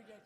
Very good.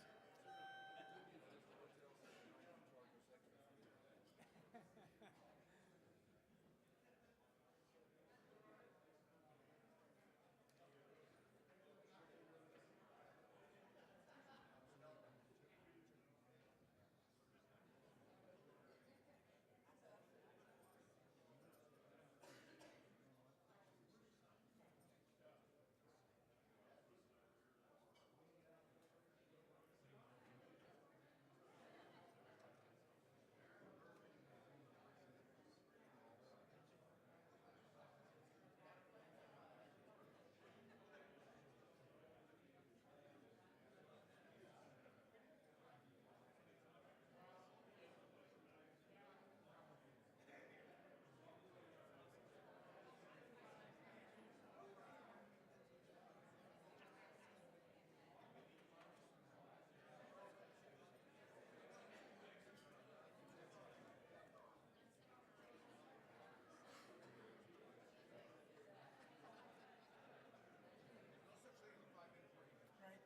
Right.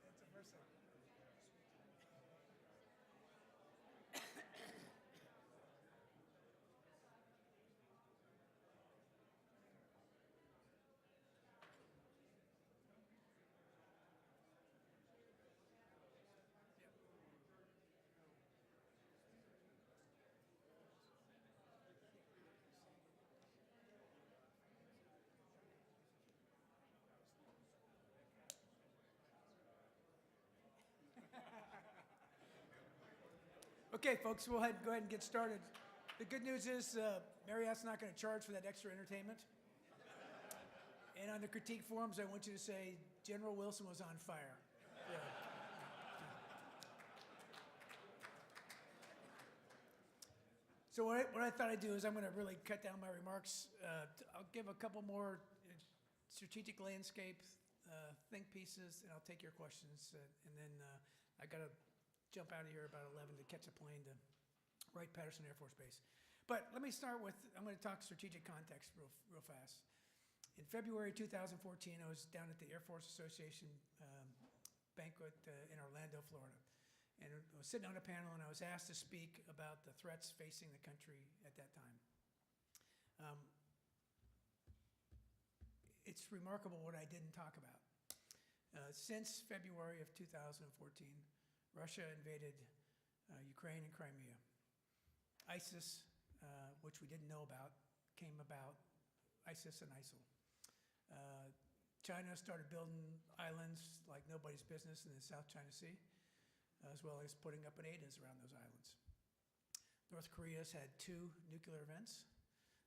That's a person. Okay, folks, we'll go ahead and get started. The good news is Marriott's not going to charge for that extra entertainment. And on the critique forums, I want you to say, General Wilson was on fire. Yeah. So what I thought I'd do is I'm going to really cut down my remarks. I'll give a couple more strategic landscape think pieces, and I'll take your questions. And then I got to jump out of here about 11 to catch a plane to Wright-Patterson Air Force Base. But let me start with, I'm going to talk strategic context real fast. In February 2014, I was down at the Air Force Association banquet in Orlando, Florida. And I was sitting on a panel, and I was asked to speak about the threats facing the country at that time. It's remarkable what I didn't talk about. Since February of 2014, Russia invaded Ukraine and Crimea. ISIS, which we didn't know about, came about, ISIS and ISIL. China started building islands like nobody's business in the South China Sea, as well as putting up ADAs around those islands. North Korea's had 2 nuclear events.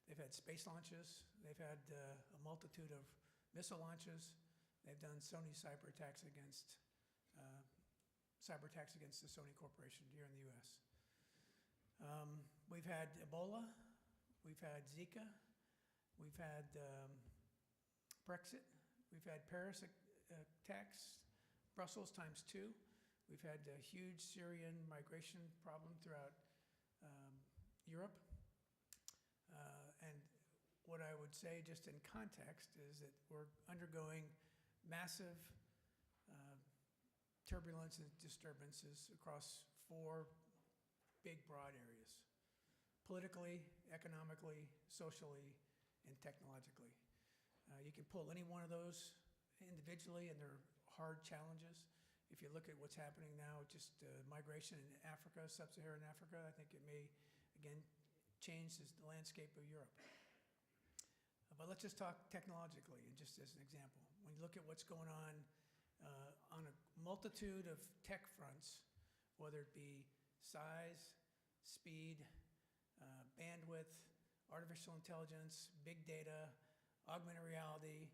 They've had space launches. They've had a multitude of missile launches. They've done Sony cyber attacks against the Sony Corporation here in the US. We've had Ebola, we've had Zika, we've had Brexit, we've had Paris attacks, Brussels ×2. We've had a huge Syrian migration problem throughout Europe. And what I would say just in context is that we're undergoing massive turbulence and disturbances across 4 big, broad areas: politically, economically, socially, and technologically. You can pull any one of those individually, and they're hard challenges. If you look at what's happening now, just migration in Africa, sub-Saharan Africa, I think it may, again, change the landscape of Europe. But let's just talk technologically, and just as an example. When you look at what's going on a multitude of tech fronts, whether it be size, speed, bandwidth, artificial intelligence, big data, augmented reality,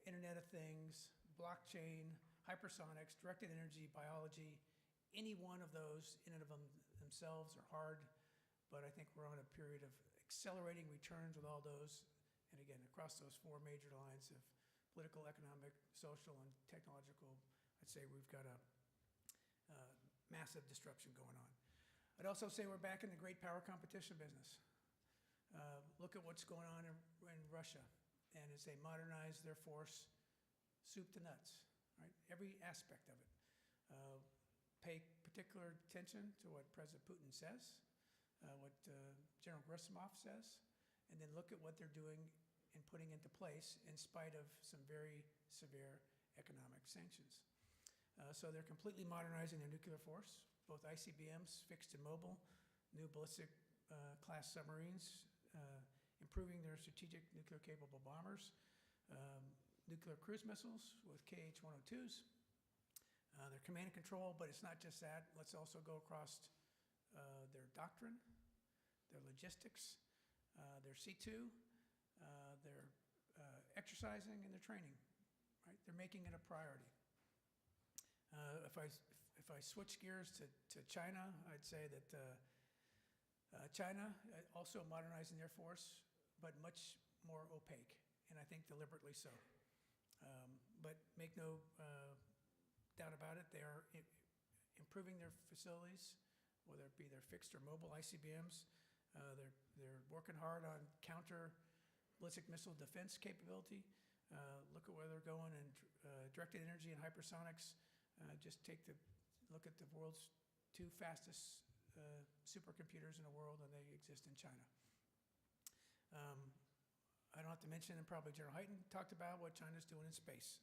Internet of Things, blockchain, hypersonics, directed energy, biology, any one of those in and of themselves are hard, but I think we're on a period of accelerating returns with all those, and again, across those 4 major lines of political, economic, social, and technological. I'd say we've got a massive disruption going on. I'd also say we're back in the great power competition business. Look at what's going on in Russia, and as they modernize their force, soup to nuts. right? Every aspect of it. Pay particular attention to what President Putin says, what General Gerasimov says, and then look at what they're doing and putting into place in spite of some very severe economic sanctions. So they're completely modernizing their nuclear force, both ICBMs, fixed and mobile, new ballistic class submarines, improving their strategic nuclear capable bombers, nuclear cruise missiles with KH-102s, their command and control, but it's not just that. Let's also go across their doctrine, their logistics, their C2, their exercising, and their training, right? They're making it a priority. If I switch gears to China, I'd say that China also modernizing their force, but much more opaque, and I think deliberately so. But make no doubt about it, they are improving their facilities, whether it be their fixed or mobile ICBMs. They're working hard on counter ballistic missile defense capability. Look at where they're going in directed energy and hypersonics. Just look at the world's 2 fastest supercomputers in the world, and they exist in China. I don't have to mention, and probably General Hyten talked about what China's doing in space.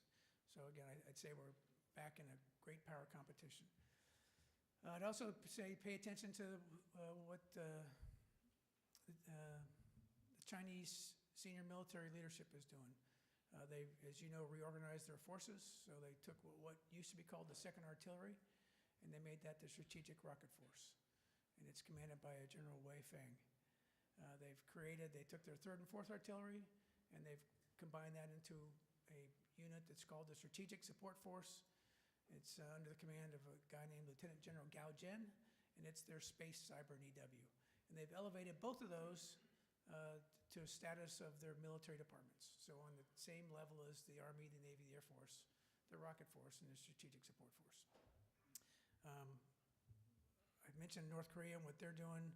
So again, I'd say we're back in a great power competition. I'd also say pay attention to what the Chinese senior military leadership is doing. They, as you know, reorganized their forces. So they took what used to be called the 2nd Artillery, and they made that the Strategic Rocket Force. And it's commanded by a General Wei Feng. They took their 3rd and 4th Artillery, and they've combined that into a unit that's called the Strategic Support Force. It's under the command of a guy named Lieutenant General Gao Jin, and it's their space, cyber, and EW. And they've elevated both of those to a status of their military departments. So on the same level as the Army, the Navy, the Air Force, the Rocket Force, and the Strategic Support Force. I mentioned North Korea and what they're doing,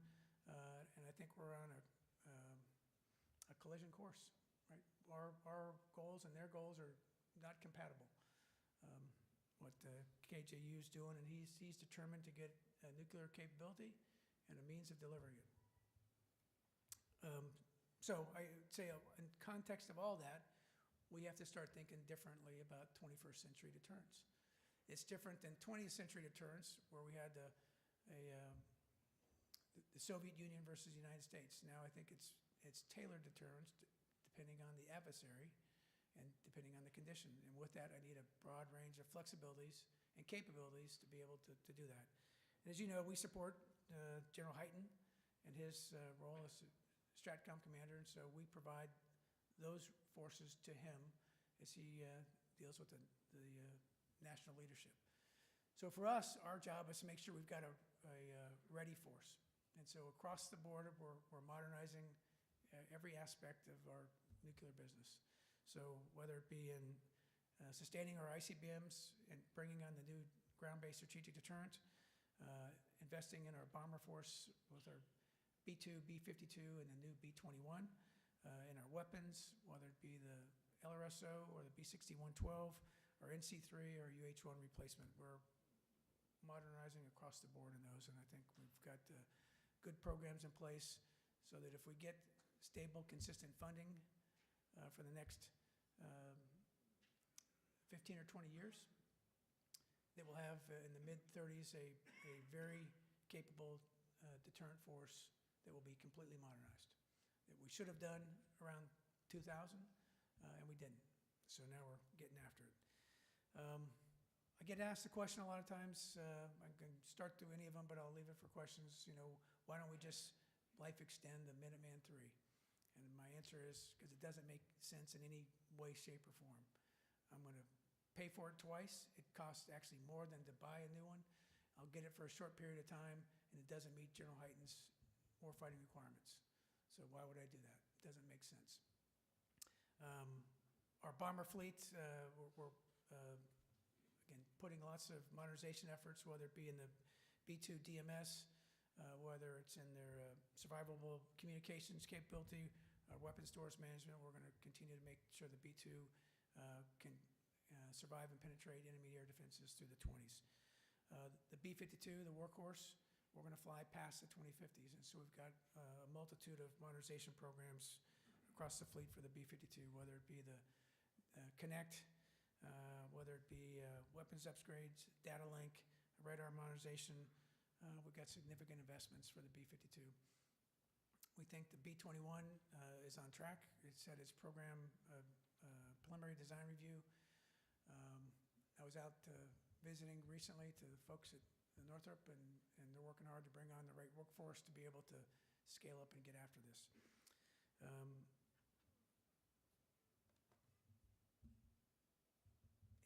and I think we're on a collision course, right? Our goals and their goals are not compatible. What KJU is doing, and he's determined to get a nuclear capability and a means of delivering it. So I would say in context of all that, we have to start thinking differently about 21st century deterrence. It's different than 20th century deterrence, where we had the Soviet Union versus the United States. Now I think it's tailored deterrence depending on the adversary and depending on the condition. And with that, I need a broad range of flexibilities and capabilities to be able to do that. And as you know, we support General Hyten and his role as Stratcom commander, and so we provide those forces to him as he deals with the national leadership. So for us, our job is to make sure we've got a ready force. And so across the board, we're modernizing every aspect of our nuclear business. So whether it be in sustaining our ICBMs and bringing on the new ground-based strategic deterrent, investing in our bomber force with our B-2, B-52, and the new B-21, in our weapons, whether it be the LRSO or the B-6112, or NC-3 or UH-1 replacement. We're modernizing across the board in those, and I think we've got good programs in place so that if we get stable, consistent funding for the next 15 or 20 years, that we'll have in the mid-30s a very capable deterrent force that will be completely modernized. That we should have done around 2000, and we didn't. So now we're getting after it. I get asked the question a lot of times. I can start through any of them, but I'll leave it for questions. You know, why don't we just life extend the Minuteman III? And my answer is because it doesn't make sense in any way, shape, or form. I'm going to pay for it twice. It costs actually more than to buy a new one. I'll get it for a short period of time, and it doesn't meet General Hyten's warfighting requirements. So why would I do that? It doesn't make sense. Our bomber fleet, we're again, putting lots of modernization efforts, whether it be in the B-2 DMS, whether it's in their survivable communications capability, weapon stores management. We're going to continue to make sure the B-2 can survive and penetrate enemy air defenses through the 20s. The B-52, the workhorse, we're going to fly past the 2050s, and so we've got a multitude of modernization programs across the fleet for the B-52, whether it be the Connect, whether it be weapons upgrades, data link, radar modernization. We've got significant investments for the B-52. We think the B-21 is on track. It's had its program preliminary design review. I was out visiting recently to the folks at Northrop, and they're working hard to bring on the right workforce to be able to scale up and get after this.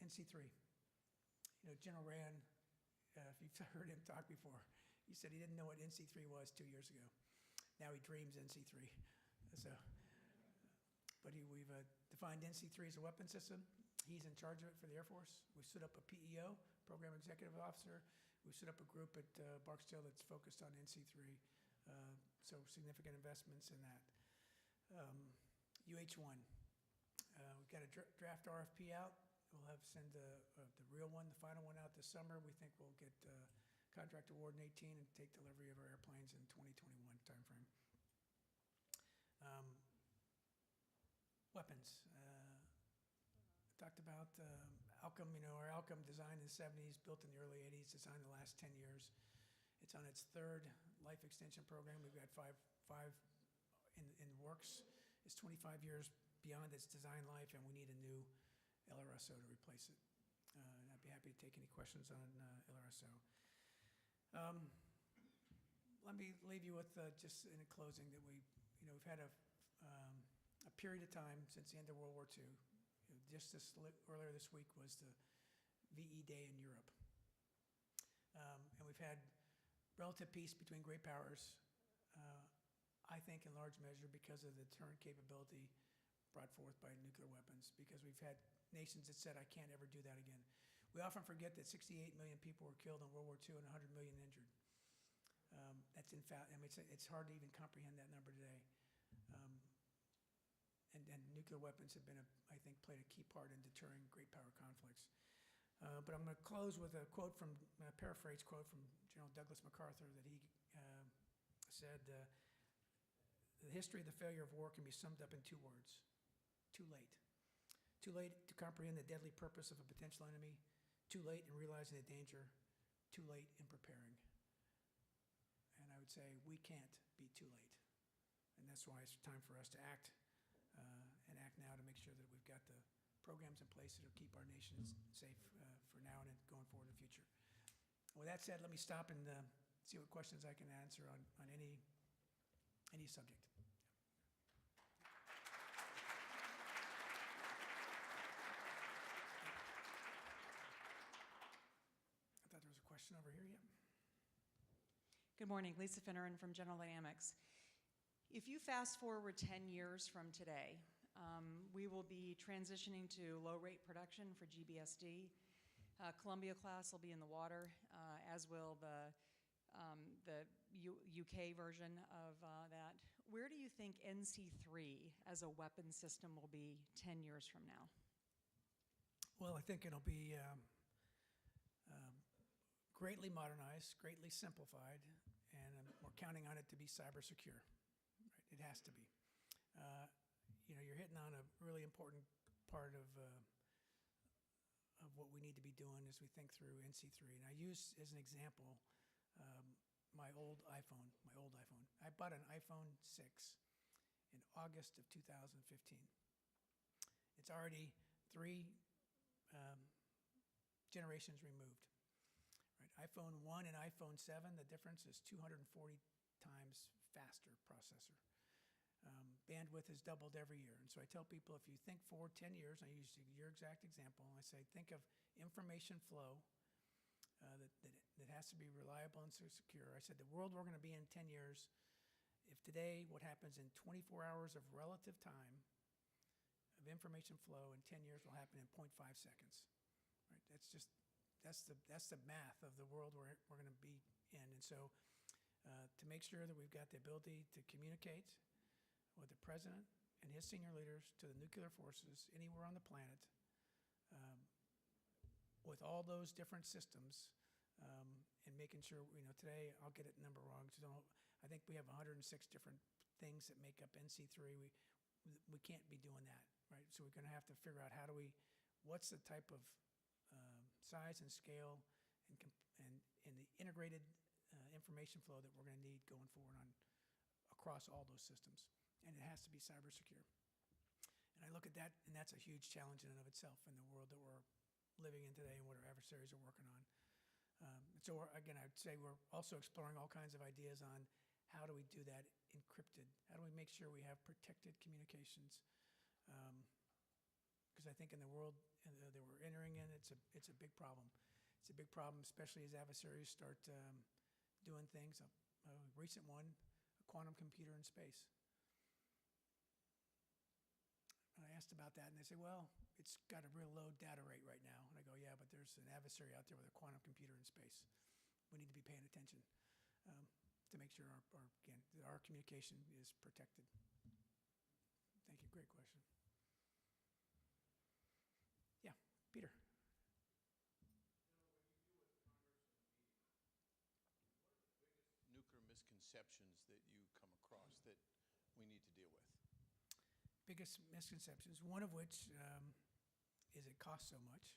NC3. You know, General Rand, if you've heard him talk before, he said he didn't know what NC3 was 2 years ago. Now he dreams NC3. So, but we've defined NC3 as a weapon system. He's in charge of it for the Air Force. We stood up a PEO, Program Executive Officer. We stood up a group at Barksdale that's focused on NC3. So significant investments in that. UH-1. We've got a draft RFP out. We'll send the real one, the final one out this summer. We think we'll get contract award in 2018 and take delivery of our airplanes in 2021 timeframe. Weapons. Talked about Outcome, you know, our Outcome designed in the 70s, built in the early 80s, designed the last 10 years. It's on its third life extension program. We've got five in works. It's 25 years beyond its design life, and we need a new LRSO to replace it. And I'd be happy to take any questions on LRSO. Let me leave you with just in a closing that we've had a period of time since the end of World War II. Just earlier this week was the VE Day in Europe. And we've had relative peace between great powers, I think in large measure because of the deterrent capability brought forth by nuclear weapons, because we've had nations that said, I can't ever do that again. We often forget that 68 million people were killed in World War II and 100 million injured. That's in fact, I mean, it's hard to even comprehend that number today. And nuclear weapons have been, I think, played a key part in deterring great power conflicts. But I'm going to close with a quote from, a paraphrase quote from General Douglas MacArthur that he said, the history of the failure of war can be summed up in 2 words: too late. Too late to comprehend the deadly purpose of a potential enemy, too late in realizing the danger, too late in preparing. And I would say we can't be too late. And that's why it's time for us to act, and act now to make sure that we've got the programs in place that will keep our nations safe for now and going forward in the future. With that said, let me stop and see what questions I can answer on any subject. I thought there was a question over here, yeah. Good morning, Lisa Finneran from General Dynamics. If you fast forward 10 years from today, we will be transitioning to low-rate production for GBSD. Columbia class will be in the water, as will the UK version of that. Where do you think NC3 as a weapon system will be 10 years from now? Well, I think it'll be greatly modernized, greatly simplified, and we're counting on it to be cyber secure. Right? It has to be. You're hitting on a really important part of what we need to be doing as we think through NC3. And I use as an example my old iPhone. I bought an iPhone 6 in August of 2015. It's already 3 generations removed. Right? iPhone 1 and iPhone 7, the difference is 240 times faster processor. Bandwidth has doubled every year. And so I tell people, if you think forward 10 years, I use your exact example, I say think of information flow that has to be reliable and secure. I said the world we're going to be in 10 years, if today what happens in 24 hours of relative time of information flow in 10 years will happen in 0.5 seconds. Right? That's the math of the world we're going to be in. And so to make sure that we've got the ability to communicate with the president and his senior leaders to the nuclear forces anywhere on the planet, with all those different systems, and making sure, today, I'll get it number wrong, so I think we have 106 different things that make up NC3. We can't be doing that, right? So we're gonna have to figure out what's the type of size and scale and the integrated information flow that we're gonna need going forward across all those systems. And it has to be cyber secure. And I look at that, and that's a huge challenge in and of itself in the world that we're living in today and what our adversaries are working on. So again, I'd say we're also exploring all kinds of ideas on how do we do that encrypted? How do we make sure we have protected communications? Because I think in the world that we're entering in, it's a big problem. It's a big problem, especially as adversaries start doing things. A recent one, a quantum computer in space. And I asked about that, and they say, well, it's got a real low data rate right now. And I go, yeah, but there's an adversary out there with a quantum computer in space. We need to be paying attention to make sure that our communication is protected. Thank you. Great question. Yeah, Peter. Nuclear misconceptions that you come across that we need to deal with? Biggest misconceptions, one of which is it costs so much.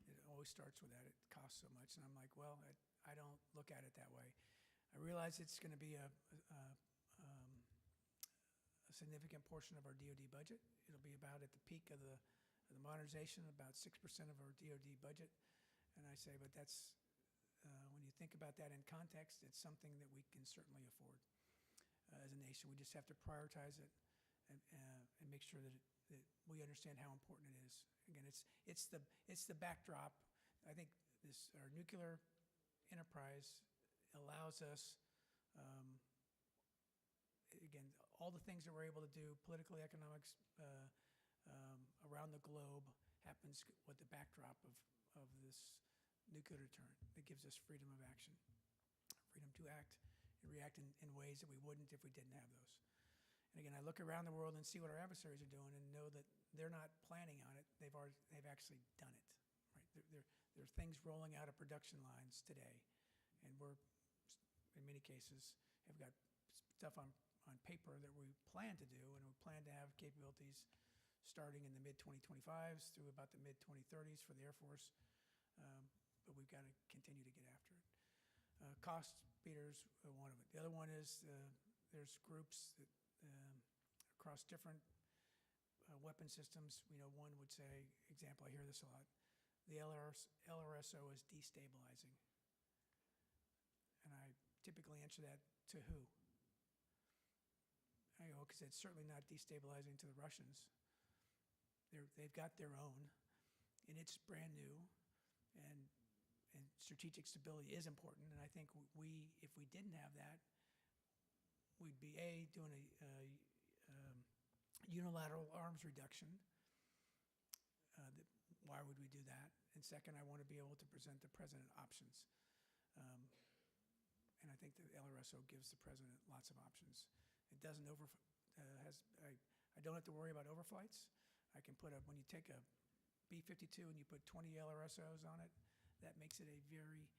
It always starts with that, it costs so much. And I'm like, well, I don't look at it that way. I realize it's going to be a significant portion of our DoD budget. It'll be about at the peak of the modernization, about 6% of our DoD budget. And I say, but that's, when you think about that in context, it's something that we can certainly afford as a nation. We just have to prioritize it and make sure that we understand how important it is. Again, it's the backdrop. I think our nuclear enterprise allows us, again, all the things that we're able to do, politically, economics, around the globe, happens with the backdrop of this nuclear deterrent that gives us freedom of action, freedom to act and react in ways that we wouldn't if we didn't have those. And again, I look around the world and see what our adversaries are doing and know that they're not planning on it. They've actually done it. Right? There are things rolling out of production lines today, and we're, in many cases, have got stuff on paper that we plan to do, and we plan to have capabilities starting in the mid-2025s through about the mid-2030s for the Air Force, but we've got to continue to get after it. Cost, Peter's one of it. The other one is there's groups that across different weapon systems, one would say, example, I hear this a lot, the LRSO is destabilizing. And I typically answer that to who? I go, because it's certainly not destabilizing to the Russians. They've got their own, and it's brand new, and strategic stability is important. And I think if we didn't have that, we'd be doing a unilateral arms reduction. Why would we do that? And second, I want to be able to present the president options. And I think the LRSO gives the president lots of options. It doesn't I don't have to worry about overflights. I can when you take a B-52 and you put 20 LRSOs on it, that makes it a very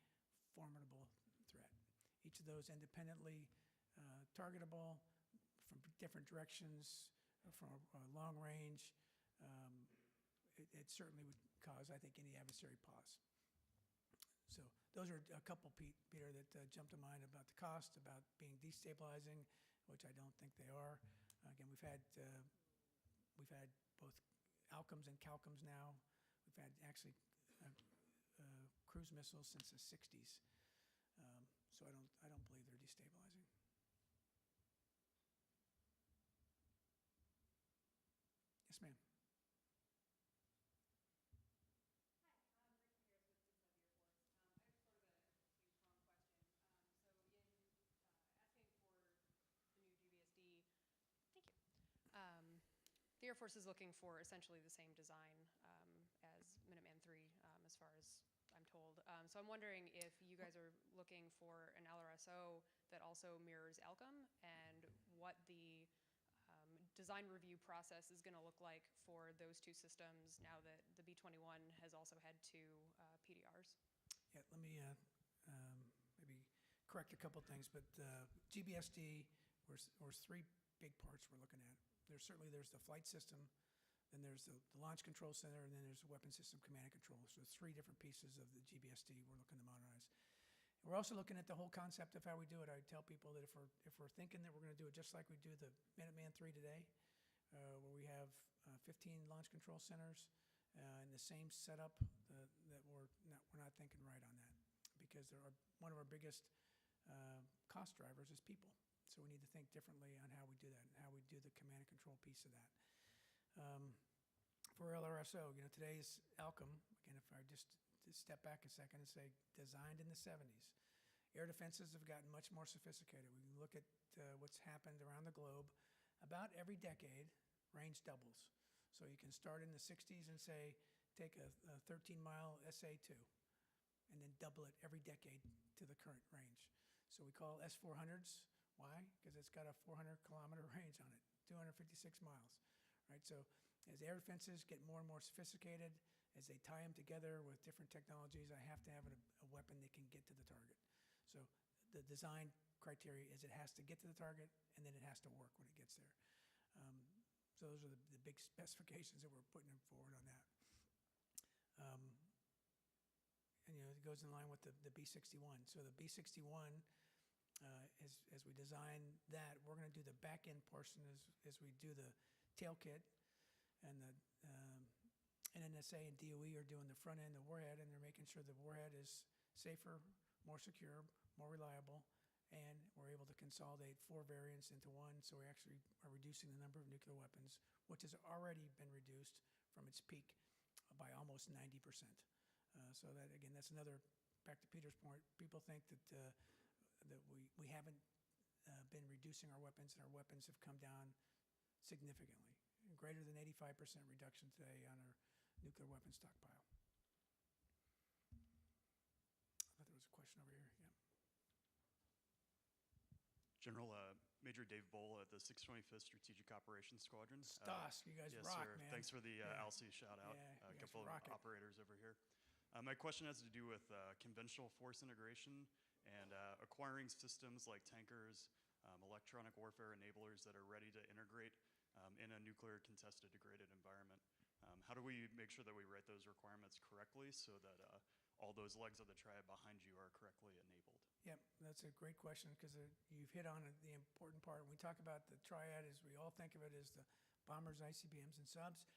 formidable threat. Each of those independently targetable from different directions, from a long range. It certainly would cause, I think, any adversary pause. So those are a couple, Peter, that jumped to mind about the cost, about being destabilizing, which I don't think they are. Again, we've had both Alcoms and Calcoms now. We've had actually cruise missiles since the 60s. So I don't believe they're destabilizing. Yes, ma'am. The Air Force is looking for essentially the same design as Minuteman III, as far as I'm told. So I'm wondering if you guys are looking for an LRSO that also mirrors ALCOM, and what the design review process is going to look like for those two systems now that the B-21 has also had two PDRs. Yeah, let me maybe correct a couple things, but GBSD, there's three big parts we're looking at. There's the flight system, then there's the launch control center, and then there's the weapon system command and control. So three different pieces of the GBSD we're looking to modernize. We're also looking at the whole concept of how we do it. I tell people that if we're thinking that we're going to do it just like we do the Minuteman III today, where we have 15 launch control centers and the same setup, that we're not thinking right on that, because one of our biggest cost drivers is people. So we need to think differently on how we do that and how we do the command and control piece of that. For LRSO, today's Alcom, again, if I just step back a second and say designed in the 70s, air defenses have gotten much more sophisticated. We can look at what's happened around the globe. About every decade, range doubles. So you can start in the 60s and say, take a 13-mile SA-2 and then double it every decade to the current range. So we call S-400s. Why? Because it's got a 400-kilometer range on it, 256 miles, right? So as air defenses get more and more sophisticated, as they tie them together with different technologies, I have to have a weapon that can get to the target. So the design criteria is it has to get to the target, and then it has to work when it gets there. So those are the big specifications that we're putting forward on that. And it goes in line with the B-61. So the B-61, as we design that, we're going to do the back end portion as we do the tail kit, and the NNSA and DOE are doing the front end, the warhead, and they're making sure the warhead is safer, more secure, more reliable, and we're able to consolidate 4 variants into one, so we actually are reducing the number of nuclear weapons, which has already been reduced from its peak by almost 90%. So that, again, that's another, back to Peter's point, people think that we haven't been reducing our weapons, and our weapons have come down significantly, greater than 85% reduction today on our nuclear weapons stockpile. I thought there was a question over here. Yeah. General Major Dave Bull at the 625th Strategic Operations Squadron. STOS, you guys yes, rock, sir. man. Thanks for the ALSI shout out. Yeah, A you guys couple of rock it. operators over here. My question has to do with conventional force integration and acquiring systems like tankers, electronic warfare enablers that are ready to integrate in a nuclear contested degraded environment. How do we make sure that we write those requirements correctly so that all those legs of the triad behind you are correctly enabled? Yep, that's a great question, because you've hit on the important part. When we talk about the triad, as we all think of it as the bombers, ICBMs, and subs,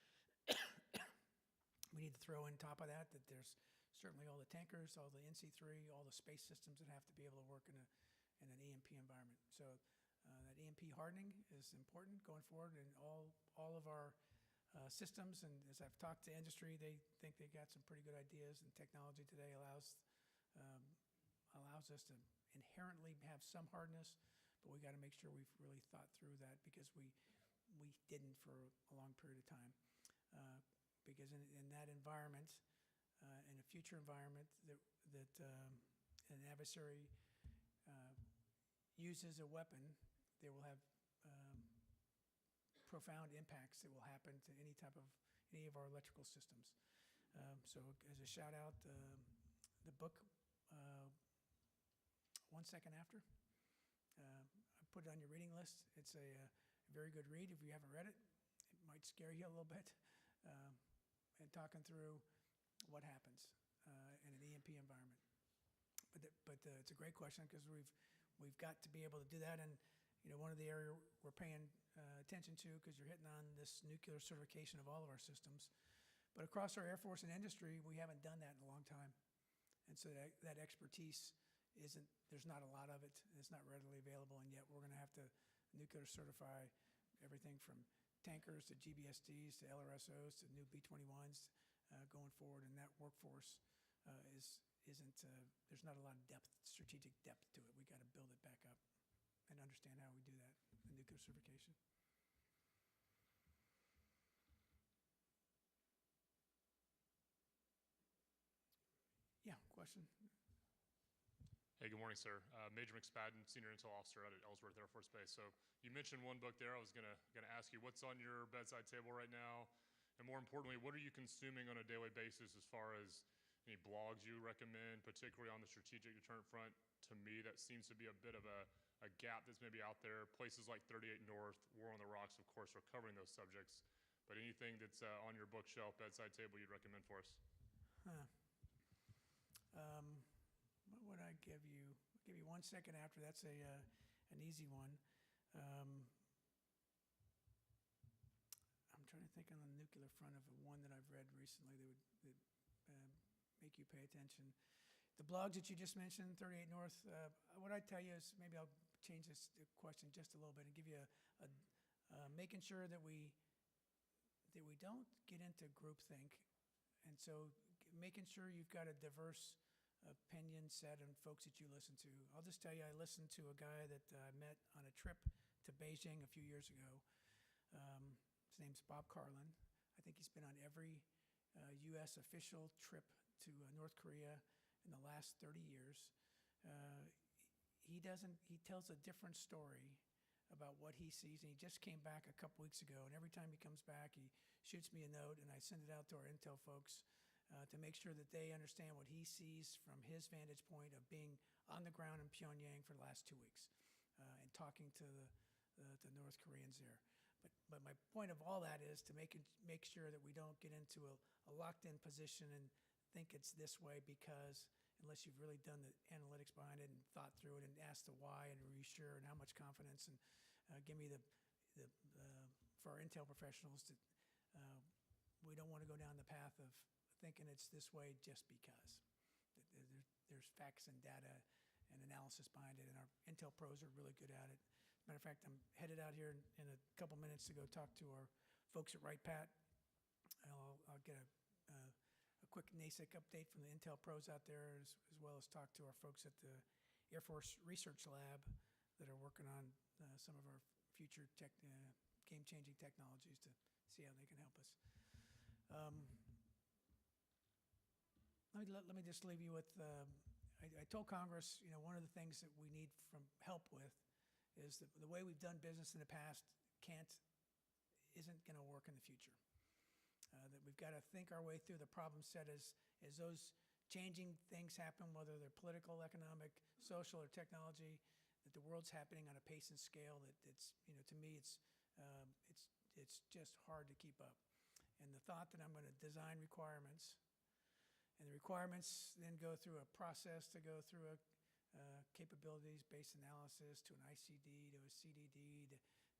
we need to throw in top of that there's certainly all the tankers, all the NC-3, all the space systems that have to be able to work in an EMP environment. So that EMP hardening is important going forward in all of our systems. And as I've talked to industry, they think they got some pretty good ideas, and technology today allows us to inherently have some hardness, but we got to make sure we've really thought through that, because we didn't for a long period of time. Because in that environment, in a future environment that an adversary uses a weapon, they will have profound impacts that will happen to any of our electrical systems. So as a shout out, the book, 1 Second After, I put it on your reading list. It's a very good read. If you haven't read it, it might scare you a little bit, and talking through what happens in an EMP environment. But it's a great question, because we've got to be able to do that. And one of the areas we're paying attention to, because you're hitting on this nuclear certification of all of our systems, but across our Air Force and industry, we haven't done that in a long time. And so that expertise there's not a lot of it, and it's not readily available, and yet we're going to have to nuclear certify everything from tankers to GBSDs to LRSOs to new B-21s going forward, and that workforce there's not a lot of depth, strategic depth to it. We got to build it back up and understand how we do that, the nuclear certification. Yeah, question? Hey, good morning, sir. Major McSpadden, Senior Intel Officer out at Ellsworth Air Force Base. So you mentioned one book there. I was gonna ask you what's on your bedside table right now, and more importantly, what are you consuming on a daily basis as far as any blogs you recommend, particularly on the strategic deterrent front? To me, that seems to be a bit of a gap that's maybe out there. Places like 38 North, War on the Rocks, of course, are covering those subjects. But anything that's on your bookshelf, bedside table, you'd recommend for us? Huh. What would I give you? I'll give you 1 second after. That's an easy one. I'm trying to think on the nuclear front of one that I've read recently that make you pay attention. The blogs that you just mentioned, 38 North, what I'd tell you is maybe I'll change this question just a little bit and give you making sure that we don't get into groupthink. And so making sure you've got a diverse opinion set and folks that you listen to. I'll just tell you, I listened to a guy that I met on a trip to Beijing a few years ago. His name's Bob Carlin. I think he's been on every U.S. official trip to North Korea in the last 30 years. He tells a different story about what he sees, and he just came back a couple weeks ago, and every time he comes back, he shoots me a note, and I send it out to our intel folks to make sure that they understand what he sees from his vantage point of being on the ground in Pyongyang for the last 2 weeks and talking to the North Koreans there. But my point of all that is to make sure that we don't get into a locked-in position and think it's this way because unless you've really done the analytics behind it and thought through it and asked the why and are you sure and how much confidence and give me for our intel professionals that we don't want to go down the path of thinking it's this way just because. There's facts and data and analysis behind it, and our intel pros are really good at it. As a matter of fact, I'm headed out here in a couple minutes to go talk to our folks at Wright-Patt. I'll get a quick NASIC update from the intel pros out there, as well as talk to our folks at the Air Force Research Lab that are working on some of our future game-changing technologies to see how they can help us. Let me just leave you with, I told Congress, one of the things that we need from help with is that the way we've done business in the past isn't going to work in the future. That we've got to think our way through the problem set as those changing things happen, whether they're political, economic, social, or technology, that the world's happening on a pace and scale that it's, to me, it's just hard to keep up. And the thought that I'm going to design requirements, and the requirements then go through a process to go through a capabilities-based analysis to an ICD, to a CDD,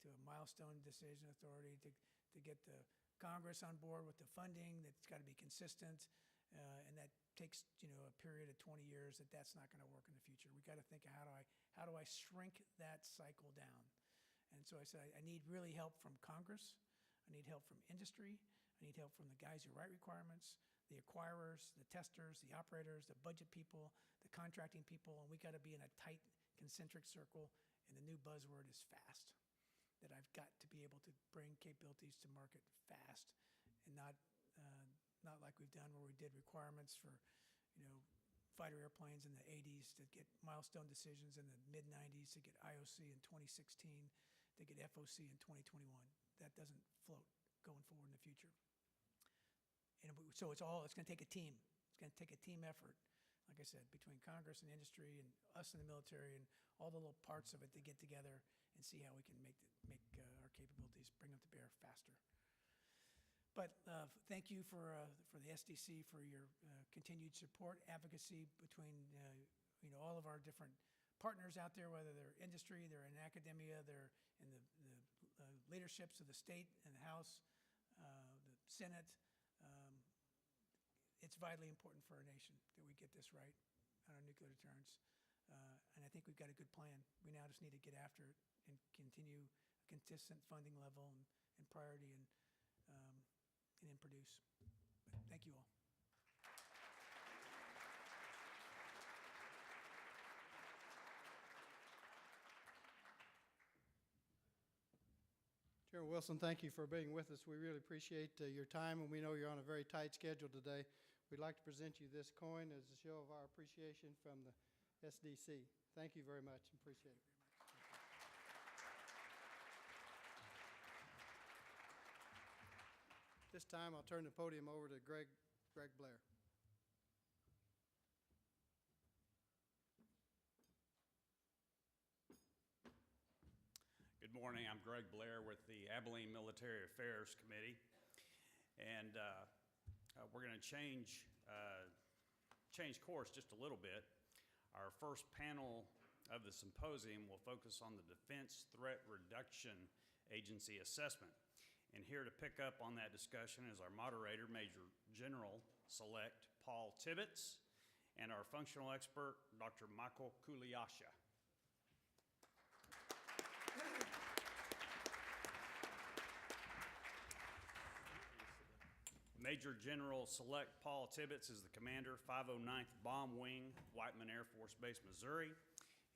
to a milestone decision authority, to get the Congress on board with the funding that's got to be consistent, and that takes a period of 20 years. That's not going to work in the future. We got to think of how do I shrink that cycle down. And so I said I need really help from Congress. I need help from industry. I need help from the guys who write requirements, the acquirers, the testers, the operators, the budget people, the contracting people, and we got to be in a tight concentric circle. And the new buzzword is fast. That I've got to be able to bring capabilities to market fast, and not like we've done where we did requirements for, fighter airplanes in the 80s to get milestone decisions in the mid-90s, to get IOC in 2016, to get FOC in 2021. That doesn't float going forward in the future. And so it's going to take a team. It's going to take a team effort, like I said, between Congress and industry and us in the military and all the little parts of it to get together and see how we can make our capabilities, bring them to bear faster. But thank you for the SDC for your continued support, advocacy between all of our different partners out there, whether they're industry, they're in academia, they're in the leaderships of the state and the House, the Senate. It's vitally important for our nation that we get this right on our nuclear deterrence. And I think we've got a good plan. We now just need to get after it and continue a consistent funding level and priority and then produce. But thank you all. Chairman Wilson, thank you for being with us. We really appreciate your time, and we know you're on a very tight schedule today. We'd like to present you this coin as a show of our appreciation from the SDC. Thank you very much. Appreciate it. This time, I'll turn the podium over to Greg Blair. Good morning. I'm Greg Blair with the Abilene Military Affairs Committee, and we're going to change course just a little bit. Our first panel of the symposium will focus on the Defense Threat Reduction Agency assessment. And here to pick up on that discussion is our moderator, Major General Select Paul Tibbets, and our functional expert, Dr. Michael Kuliasha. Major General Select Paul Tibbets is the commander, 509th Bomb Wing, Whiteman Air Force Base, Missouri.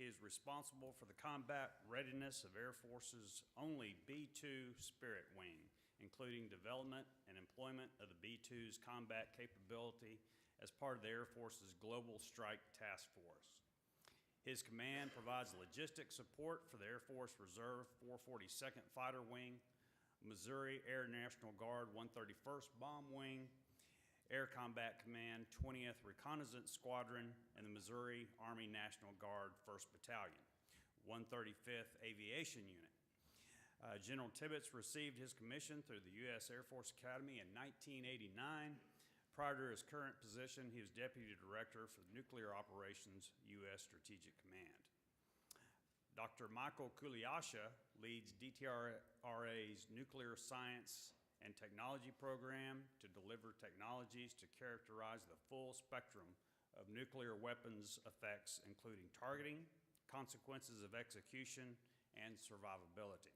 He is responsible for the combat readiness of Air Force's only B-2 Spirit Wing, including development and employment of the B-2's combat capability as part of the Air Force's Global Strike Task Force. His command provides logistic support for the Air Force Reserve 442nd Fighter Wing, Missouri Air National Guard 131st Bomb Wing, Air Combat Command 20th Reconnaissance Squadron, and the Missouri Army National Guard 1st Battalion, 135th Aviation Unit. General Tibbets received his commission through the U.S. Air Force Academy in 1989. Prior to his current position, he was Deputy Director for Nuclear Operations, U.S. Strategic Command. Dr. Michael Kuliasha leads DTRA's Nuclear Science and Technology Program to deliver technologies to characterize the full spectrum of nuclear weapons effects, including targeting, consequences of execution, and survivability.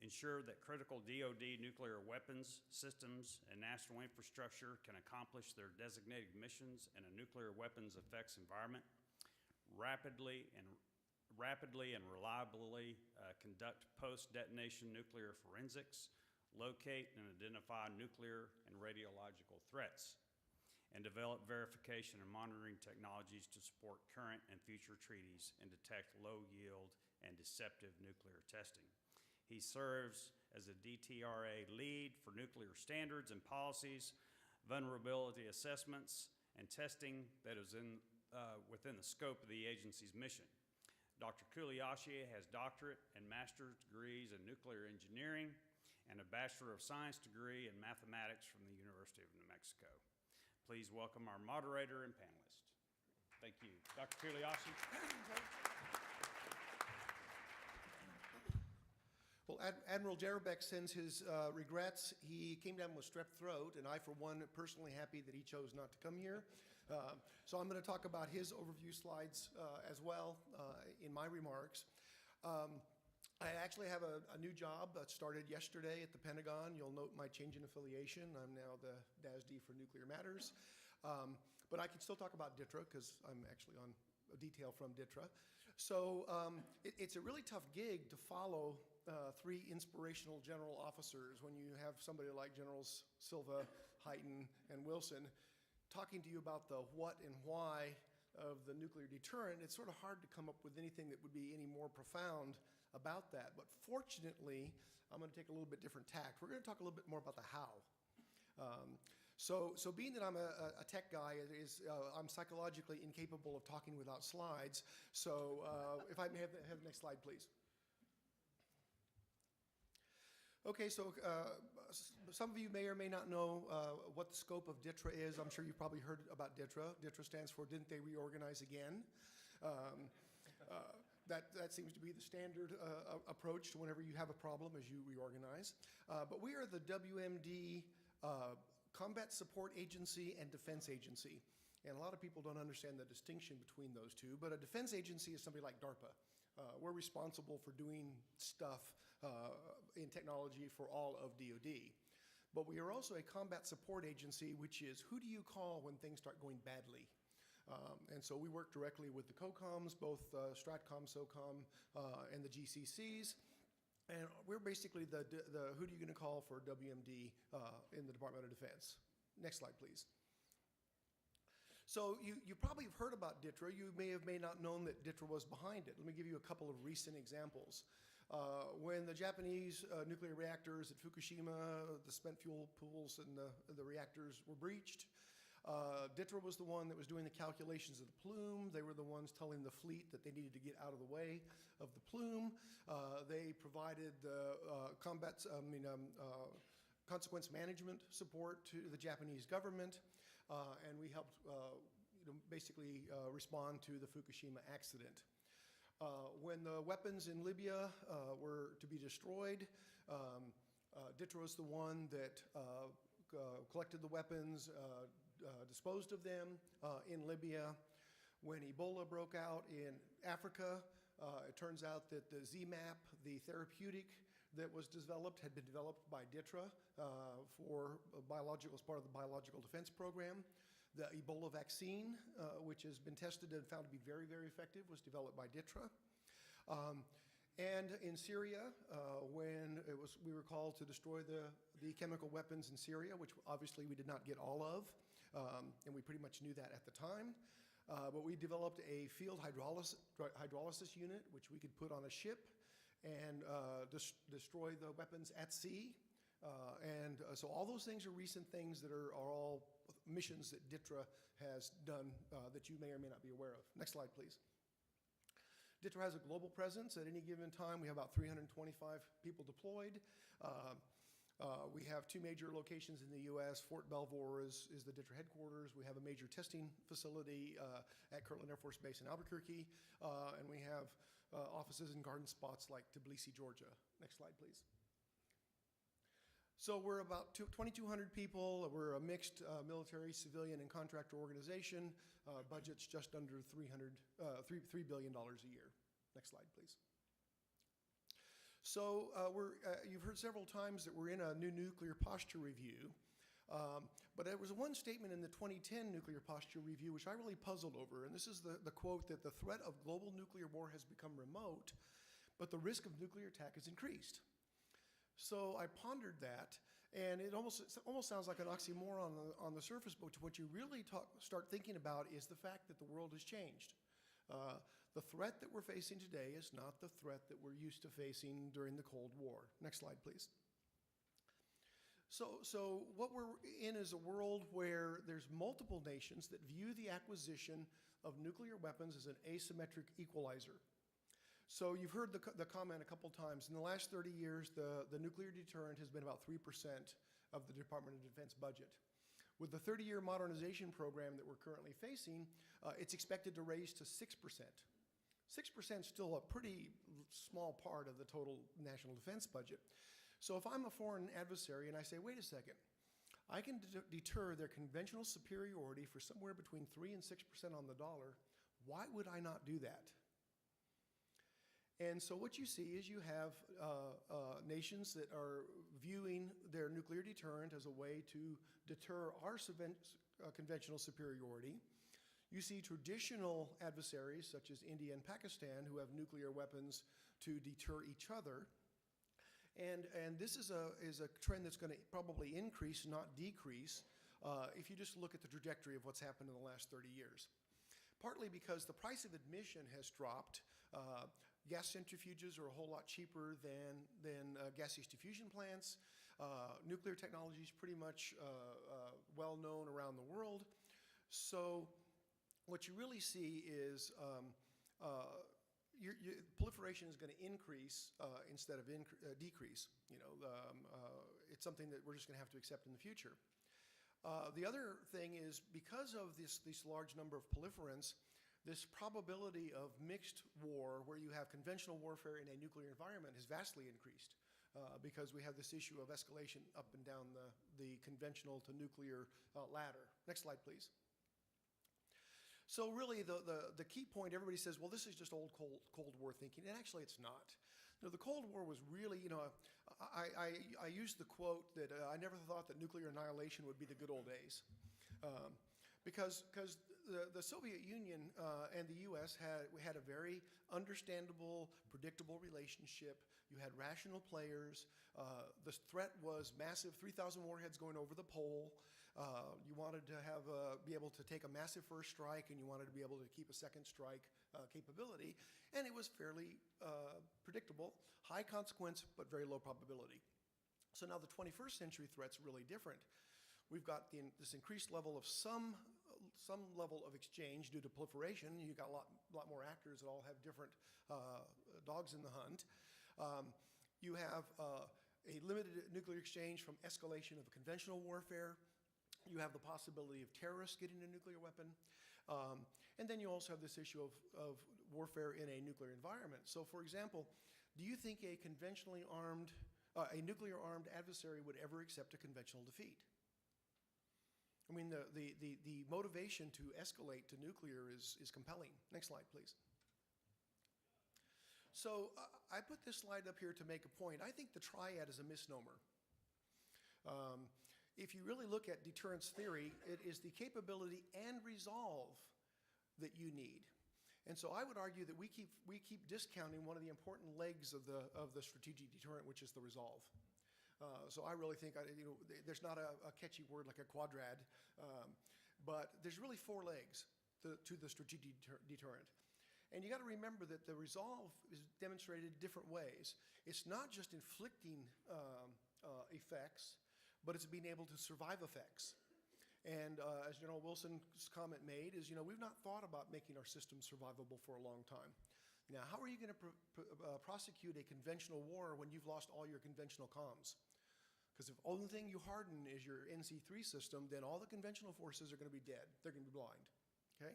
Ensure that critical DoD nuclear weapons systems and national infrastructure can accomplish their designated missions in a nuclear weapons effects environment, rapidly and reliably conduct post-detonation nuclear forensics, locate and identify nuclear and radiological threats, and develop verification and monitoring technologies to support current and future treaties and detect low-yield and deceptive nuclear testing. He serves as a DTRA lead for nuclear standards and policies, vulnerability assessments, and testing that is within the scope of the agency's mission. Dr. Kuliasha has doctorate and master's degrees in nuclear engineering and a Bachelor of Science degree in mathematics from the University of New Mexico. Please welcome our moderator and panelist. Thank you. Dr. Kuliasha. Well, Admiral Jerebeck sends his regrets. He came down with strep throat, and I, for one, personally happy that he chose not to come here. So I'm going to talk about his overview slides as well in my remarks. I actually have a new job that started yesterday at the Pentagon. You'll note my change in affiliation. I'm now the DASD for Nuclear Matters. But I can still talk about DTRA because I'm actually on a detail from DTRA. So it's a really tough gig to follow three inspirational general officers when you have somebody like Generals Silva, Hyten, and Wilson talking to you about the what and why of the nuclear deterrent. It's sort of hard to come up with anything that would be any more profound about that. But fortunately, I'm going to take a little bit different tack. We're going to talk a little bit more about the how. So being that I'm a tech guy, I'm psychologically incapable of talking without slides. So if I may have the next slide, please. Okay, so some of you may or may not know what the scope of DTRA is. I'm sure you've probably heard about DTRA. DTRA stands for Didn't They Reorganize Again? That seems to be the standard approach to whenever you have a problem as you reorganize. But we are the WMD Combat Support Agency and Defense Agency. And a lot of people don't understand the distinction between those two. But a defense agency is somebody like DARPA. We're responsible for doing stuff in technology for all of DoD. But we are also a combat support agency, which is who do you call when things start going badly? And so we work directly with the COCOMs, both STRATCOM, SOCOM, and the GCCs. And we're basically the who do you going to call for WMD in the Department of Defense. Next slide, please. So you probably have heard about DTRA. You may not known that DTRA was behind it. Let me give you a couple of recent examples. When the Japanese nuclear reactors at Fukushima, the spent fuel pools and the reactors were breached, DTRA was the one that was doing the calculations of the plume. They were the ones telling the fleet that they needed to get out of the way of the plume. They provided the consequence management support to the Japanese government, and we helped basically respond to the Fukushima accident. When the weapons in Libya were to be destroyed, DTRA was the one that collected the weapons, disposed of them in Libya. When Ebola broke out in Africa, it turns out that the ZMAP, the therapeutic that was developed, had been developed by DTRA as part of the biological defense program. The Ebola vaccine, which has been tested and found to be very, very effective, was developed by DTRA. And in Syria, when we were called to destroy the chemical weapons in Syria, which obviously we did not get all of, and we pretty much knew that at the time. But we developed a field hydrolysis unit, which we could put on a ship and destroy the weapons at sea. So all those things are recent things that are all missions that DTRA has done that you may or may not be aware of. Next slide, please. DTRA has a global presence. At any given time, we have about 325 people deployed. We have two major locations in the U.S. Fort Belvoir is the DTRA headquarters. We have a major testing facility at Kirtland Air Force Base in Albuquerque. And we have offices in garden spots like Tbilisi, Georgia. Next slide, please. So we're about 2,200 people. We're a mixed military, civilian, and contractor organization. Budget's just under $3 billion a year. Next slide, please. So you've heard several times that we're in a new nuclear posture review. But there was one statement in the 2010 nuclear posture review which I really puzzled over. And this is the quote that the threat of global nuclear war has become remote, but the risk of nuclear attack has increased. So I pondered that, and it almost sounds like an oxymoron on the surface, but what you really start thinking about is the fact that the world has changed. The threat that we're facing today is not the threat that we're used to facing during the Cold War. Next slide, please. So what we're in is a world where there's multiple nations that view the acquisition of nuclear weapons as an asymmetric equalizer. So you've heard the comment a couple times. In the last 30 years, the nuclear deterrent has been about 3% of the Department of Defense budget. With the 30-year modernization program that we're currently facing, it's expected to raise to 6%. 6% is still a pretty small part of the total national defense budget. So if I'm a foreign adversary and I say, wait a second, I can deter their conventional superiority for somewhere between 3 and 6% on the dollar, why would I not do that? And so what you see is you have nations that are viewing their nuclear deterrent as a way to deter our conventional superiority. You see traditional adversaries such as India and Pakistan who have nuclear weapons to deter each other. And this is a trend that's going to probably increase, not decrease, if you just look at the trajectory of what's happened in the last 30 years. Partly because the price of admission has dropped. Gas centrifuges are a whole lot cheaper than gaseous diffusion plants. Nuclear technology is pretty much well known around the world. So what you really see is proliferation is going to increase instead of decrease. It's something that we're just going to have to accept in the future. The other thing is because of this large number of proliferants, this probability of mixed war, where you have conventional warfare in a nuclear environment, has vastly increased because we have this issue of escalation up and down the conventional to nuclear ladder. Next slide, please. So really the key point, everybody says, well, this is just old Cold War thinking, and actually it's not. The Cold War was really, I used the quote that I never thought that nuclear annihilation would be the good old days. Because the Soviet Union and the U.S. had a very understandable, predictable relationship. You had rational players. The threat was massive, 3,000 warheads going over the pole. You wanted to be able to take a massive first strike, and you wanted to be able to keep a second strike capability. And it was fairly predictable, high consequence, but very low probability. So now the 21st century threat's really different. We've got this increased level of some level of exchange due to proliferation. You've got a lot more actors that all have different dogs in the hunt. You have a limited nuclear exchange from escalation of conventional warfare. You have the possibility of terrorists getting a nuclear weapon. And then you also have this issue of warfare in a nuclear environment. So for example, do you think a nuclear-armed adversary would ever accept a conventional defeat? I mean, the motivation to escalate to nuclear is compelling. Next slide, please. So I put this slide up here to make a point. I think the triad is a misnomer. If you really look at deterrence theory, it is the capability and resolve that you need. And so I would argue that we keep discounting one of the important legs of the strategic deterrent, which is the resolve. So I really think there's not a catchy word like a quadrad, but there's really 4 legs to the strategic deterrent. And you got to remember that the resolve is demonstrated different ways. It's not just inflicting effects, but it's being able to survive effects. And as General Wilson's comment made is, we've not thought about making our systems survivable for a long time. Now, how are you going to prosecute a conventional war when you've lost all your conventional comms? Because if the only thing you harden is your NC3 system, then all the conventional forces are going to be dead. They're going to be blind. Okay?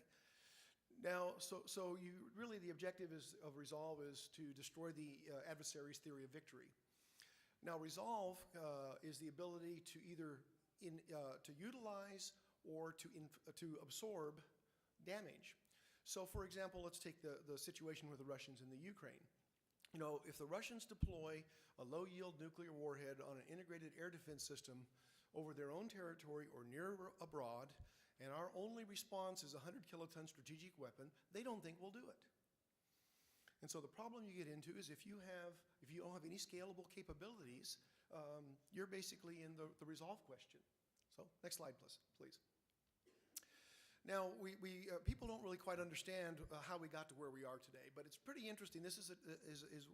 Now, so the objective of resolve is to destroy the adversary's theory of victory. Now, resolve is the ability to either to utilize or to absorb damage. So, for example, let's take the situation with the Russians in the Ukraine. If the Russians deploy a low-yield nuclear warhead on an integrated air defense system over their own territory or near abroad, and our only response is a 100-kiloton strategic weapon, they don't think we'll do it. And so the problem you get into is if you don't have any scalable capabilities, you're basically in the resolve question. So next slide, please. Now, people don't really quite understand how we got to where we are today, but it's pretty interesting. This is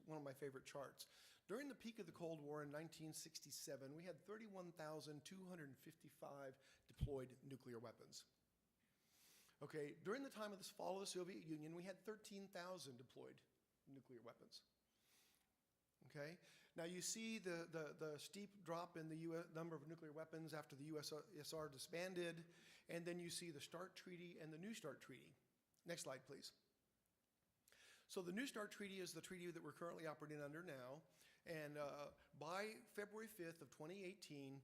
one of my favorite charts. During the peak of the Cold War in 1967, we had 31,255 deployed nuclear weapons. Okay, during the time of the fall of the Soviet Union, we had 13,000 deployed nuclear weapons. Okay, now you see the steep drop in the number of nuclear weapons after the USSR disbanded, and then you see the START Treaty and the New START Treaty. Next slide, please. So the New START Treaty is the treaty that we're currently operating under now, and by February 5th of 2018,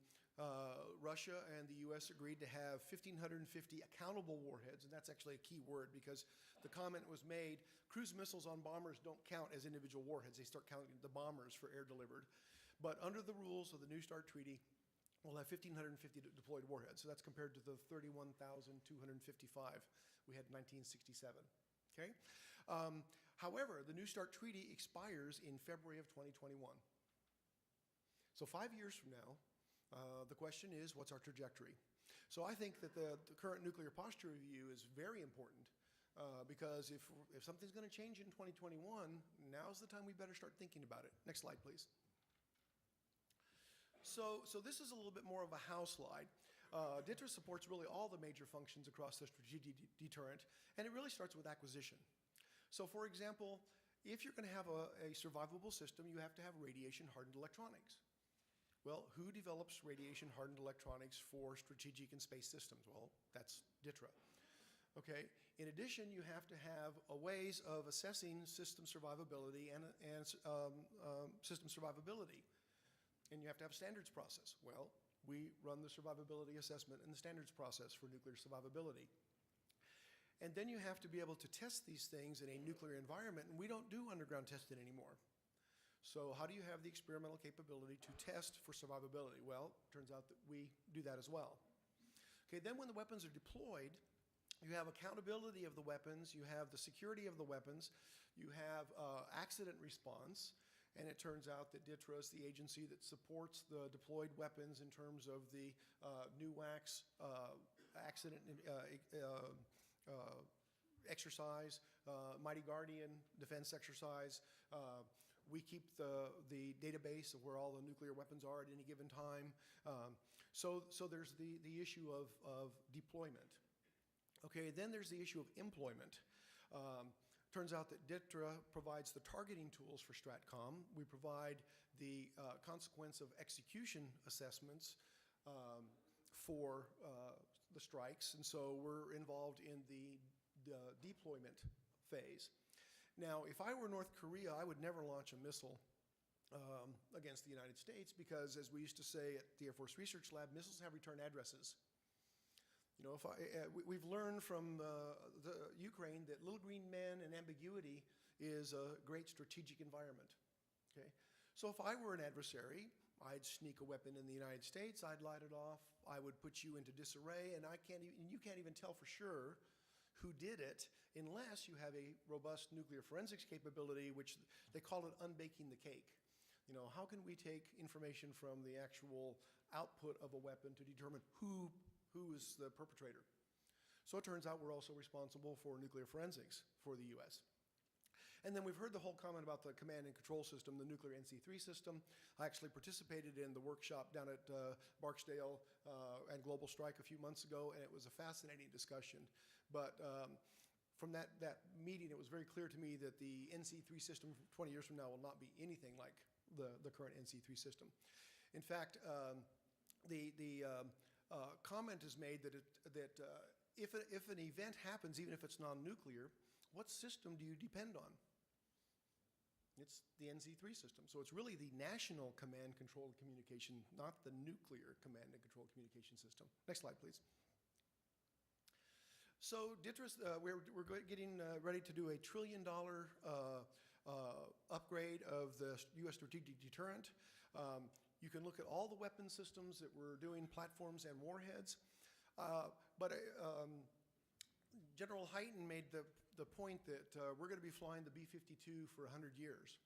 Russia and the U.S. agreed to have 1,550 accountable warheads, and that's actually a key word because the comment was made, cruise missiles on bombers don't count as individual warheads. They start counting the bombers for air delivered. But under the rules of the New START Treaty, we'll have 1,550 deployed warheads. So that's compared to the 31,255 we had in 1967. Okay? However, the New START Treaty expires in February of 2021. So 5 years from now, the question is, what's our trajectory? So I think that the current nuclear posture review is very important because if something's going to change in 2021, now's the time we better start thinking about it. Next slide, please. So this is a little bit more of a how slide. DTRA supports really all the major functions across the strategic deterrent, and it really starts with acquisition. So for example, if you're going to have a survivable system, you have to have radiation-hardened electronics. Well, who develops radiation-hardened electronics for strategic and space systems? Well, that's DTRA. Okay. In addition, you have to have ways of assessing system survivability and system survivability. And you have to have a standards process. Well, we run the survivability assessment and the standards process for nuclear survivability. And then you have to be able to test these things in a nuclear environment, and we don't do underground testing anymore. So how do you have the experimental capability to test for survivability? Well, it turns out that we do that as well. Okay, then when the weapons are deployed, you have accountability of the weapons, you have the security of the weapons, you have accident response, and it turns out that DTRA is the agency that supports the deployed weapons in terms of the NUWACS accident exercise, Mighty Guardian defense exercise. We keep the database of where all the nuclear weapons are at any given time. So there's the issue of deployment. Okay, then there's the issue of employment. Turns out that DTRA provides the targeting tools for STRATCOM. We provide the consequence of execution assessments for the strikes, and so we're involved in the deployment phase. Now, if I were North Korea, I would never launch a missile against the United States because, as we used to say at the Air Force Research Lab, missiles have return addresses. You know, we've learned from the Ukraine that little green men and ambiguity is a great strategic environment. Okay, so if I were an adversary, I'd sneak a weapon in the United States, I'd light it off, I would put you into disarray, and you can't even tell for sure who did it unless you have a robust nuclear forensics capability, which they call it unbaking the cake. You know, how can we take information from the actual output of a weapon to determine who is the perpetrator? So it turns out we're also responsible for nuclear forensics for the U.S. And then we've heard the whole comment about the command and control system, the nuclear NC3 system. I actually participated in the workshop down at Barksdale and Global Strike a few months ago, and it was a fascinating discussion. But from that meeting, it was very clear to me that the NC3 system 20 years from now will not be anything like the current NC3 system. In fact, comment is made that if an event happens, even if it's non-nuclear, what system do you depend on? It's the NC3 system. So it's really the national command, control, and communication, not the nuclear command and control communication system. Next slide, please. So DTRA, we're getting ready to do a $1 trillion upgrade of the U.S. strategic deterrent. You can look at all the weapon systems that we're doing, platforms and warheads. But General Hyten made the point that we're going to be flying the B-52 for 100 years.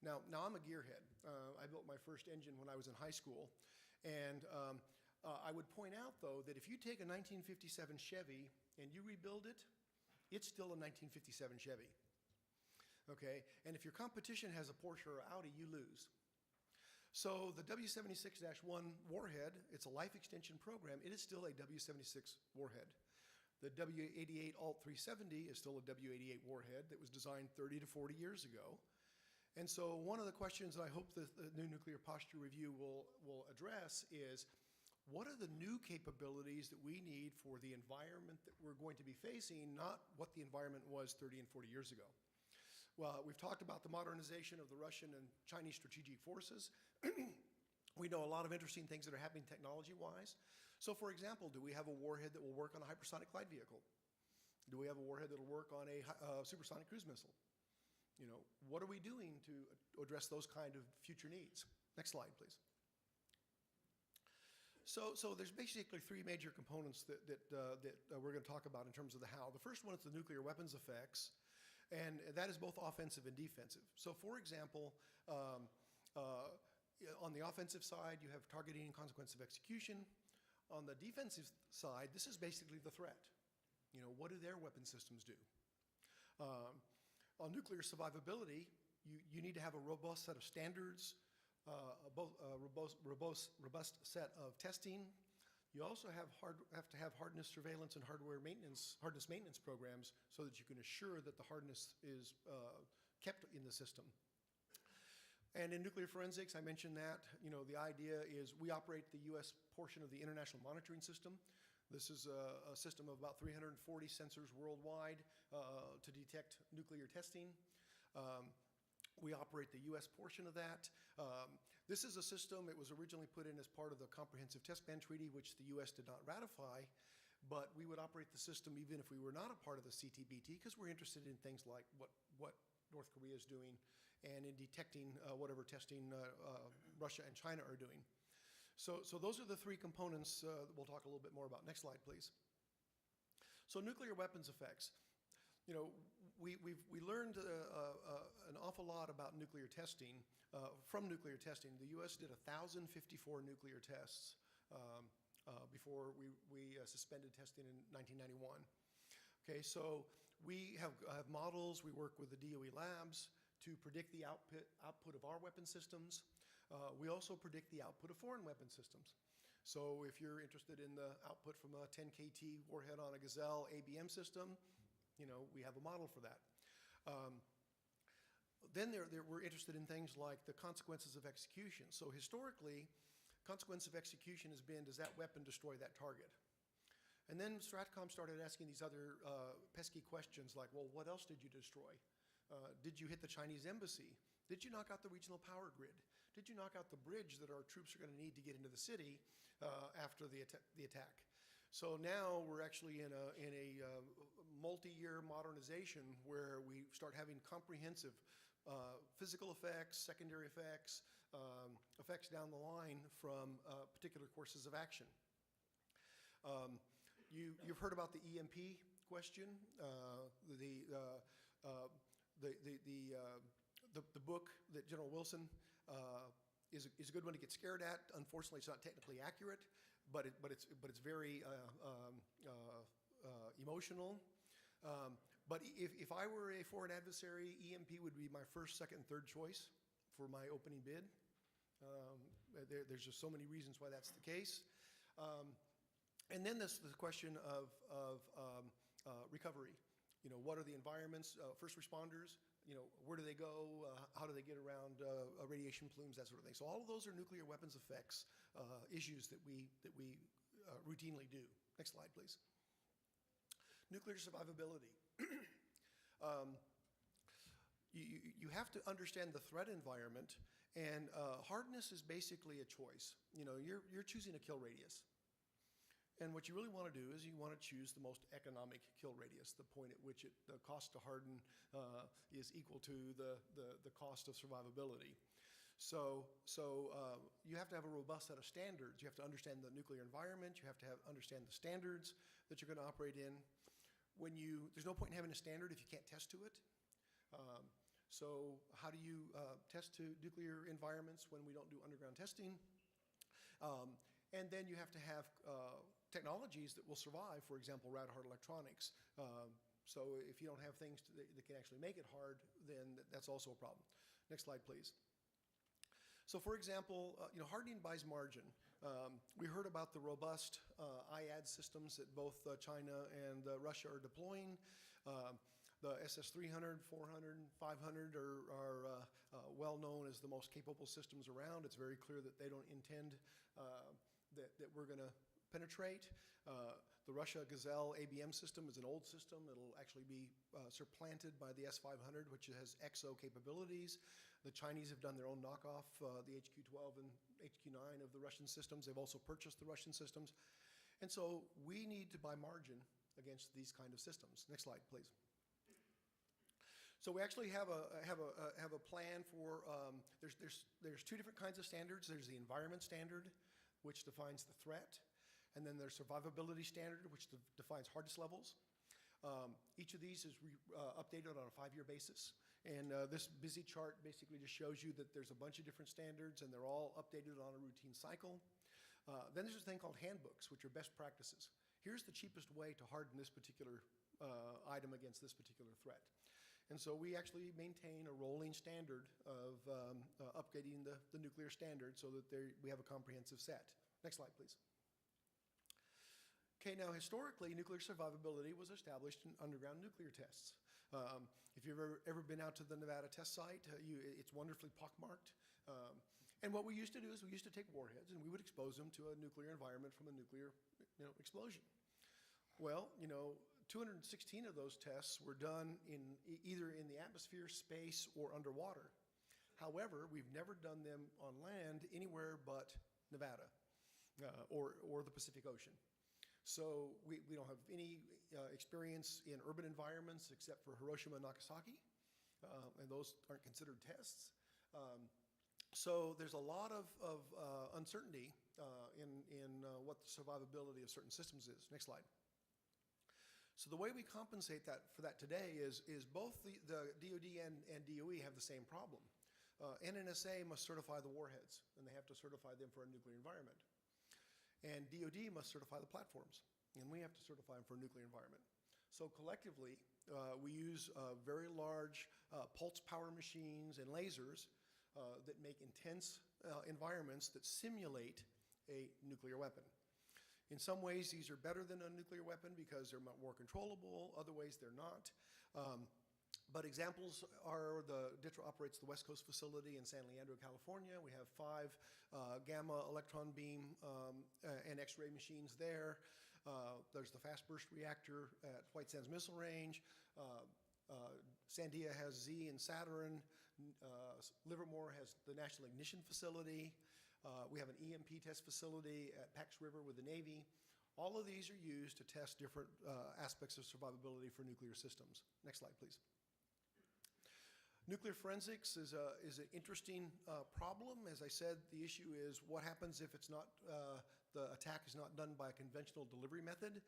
Now I'm a gearhead. I built my first engine when I was in high school. And I would point out, though, that if you take a 1957 Chevy and you rebuild it, it's still a 1957 Chevy. Okay? And if your competition has a Porsche or Audi, you lose. So the W76-1 warhead, it's a life extension program. It is still a W76 warhead. The W88 Alt 370 is still a W88 warhead that was designed 30 to 40 years ago. And so one of the questions that I hope the new nuclear posture review will address is, what are the new capabilities that we need for the environment that we're going to be facing, not what the environment was 30 and 40 years ago? Well, we've talked about the modernization of the Russian and Chinese strategic forces. We know a lot of interesting things that are happening technology-wise. So, for example, do we have a warhead that will work on a hypersonic glide vehicle? Do we have a warhead that will work on a supersonic cruise missile? You know, what are we doing to address those kind of future needs? Next slide, please. So there's basically three major components that we're going to talk about in terms of the how. The first one is the nuclear weapons effects, and that is both offensive and defensive. So, for example, on the offensive side, you have targeting and consequence of execution. On the defensive side, this is basically the threat. You know, what do their weapon systems do? On nuclear survivability, you need to have a robust set of standards, robust set of testing. You also have to have hardness surveillance and hardness maintenance programs so that you can assure that the hardness is kept in the system. And in nuclear forensics, I mentioned that, you know, the idea is we operate the U.S. portion of the International Monitoring System. This is a system of about 340 sensors worldwide to detect nuclear testing. We operate the U.S. portion of that. This is a system, it was originally put in as part of the Comprehensive Test Ban Treaty, which the U.S. did not ratify, but we would operate the system even if we were not a part of the CTBT, because we're interested in things like what North Korea is doing and in detecting whatever testing Russia and China are doing. So those are the three components that we'll talk a little bit more about. Next slide, please. So nuclear weapons effects. You know, we learned an awful lot about nuclear testing from nuclear testing. The U.S. did 1,054 nuclear tests before we suspended testing in 1991. Okay, so we have models. We work with the DOE labs to predict the output of our weapon systems. We also predict the output of foreign weapon systems. So if you're interested in the output from a 10 KT warhead on a Gazelle ABM system, you know, we have a model for that. Then we're interested in things like the consequences of execution. So historically, consequence of execution has been, does that weapon destroy that target? And then Stratcom started asking these other pesky questions like, well, what else did you destroy? Did you hit the Chinese embassy? Did you knock out the regional power grid? Did you knock out the bridge that our troops are going to need to get into the city after the attack? So now we're actually in a multi-year modernization where we start having comprehensive physical effects, secondary effects, effects down the line from particular courses of action. You've heard about the EMP question. The book that General Wilson is a good one to get scared at. Unfortunately, it's not technically accurate, but it's very emotional. But if I were a foreign adversary, EMP would be my first, second, third choice for my opening bid. There's just so many reasons why that's the case. And then this the question of recovery. You know, what are the environments? First responders. You know, where do they go? How do they get around radiation plumes? That sort of thing. So all of those are nuclear weapons effects issues that we routinely do. Next slide, please. Nuclear survivability. You have to understand the threat environment, and hardness is basically a choice. You know, you're choosing a kill radius. And what you really want to do is you want to choose the most economic kill radius, the point at which the cost to harden is equal to the cost of survivability. So you have to have a robust set of standards. You have to understand the nuclear environment. You have to understand the standards that you're going to operate in. There's no point in having a standard if you can't test to it. So how do you test to nuclear environments when we don't do underground testing? And then you have to have technologies that will survive, for example, rad-hard electronics. So if you don't have things that can actually make it hard, then that's also a problem. Next slide, please. So for example, you know, hardening buys margin. We heard about the robust IAD systems that both China and Russia are deploying. The SS-300, 400, 500 are well known as the most capable systems around. It's very clear that they don't intend that we're going to penetrate. The Russia Gazelle ABM system is an old system. It'll actually be supplanted by the S-500, which has EXO capabilities. The Chinese have done their own knockoff, the HQ-12 and HQ-9 of the Russian systems. They've also purchased the Russian systems. And so we need to buy margin against these kind of systems. Next slide, please. So we actually have a plan for, there's two different kinds of standards. There's the environment standard, which defines the threat, and then there's survivability standard, which defines hardness levels. Each of these is updated on a 5-year basis, and this busy chart basically just shows you that there's a bunch of different standards, and they're all updated on a routine cycle. Then there's a thing called handbooks, which are best practices. Here's the cheapest way to harden this particular item against this particular threat. And so we actually maintain a rolling standard of updating the nuclear standard so that we have a comprehensive set. Next slide, please. Okay, now historically, nuclear survivability was established in underground nuclear tests. If you've ever been out to the Nevada test site, it's wonderfully pockmarked. And what we used to do is we used to take warheads and we would expose them to a nuclear environment from a nuclear explosion. Well, 216 of those tests were done either in the atmosphere, space, or underwater. However, we've never done them on land anywhere but Nevada or the Pacific Ocean. So we don't have any experience in urban environments except for Hiroshima and Nagasaki, and those aren't considered tests. So there's a lot of uncertainty in what the survivability of certain systems is. Next slide. So the way we compensate for that today is both the DoD and DOE have the same problem. NNSA must certify the warheads, and they have to certify them for a nuclear environment. And DoD must certify the platforms, and we have to certify them for a nuclear environment. So collectively, we use very large pulse power machines and lasers that make intense environments that simulate a nuclear weapon. In some ways, these are better than a nuclear weapon because they're more controllable. Other ways, they're not. But examples are the DTRA operates the West Coast facility in San Leandro, California. We have 5 gamma electron beam and X-ray machines there. There's the fast burst reactor at White Sands Missile Range. Sandia has Z and Saturn. Livermore has the National Ignition Facility. We have an EMP test facility at Pax River with the Navy. All of these are used to test different aspects of survivability for nuclear systems. Next slide, please. Nuclear forensics is an interesting problem. As I said, the issue is what happens if it's not, the attack is not done by a conventional delivery method,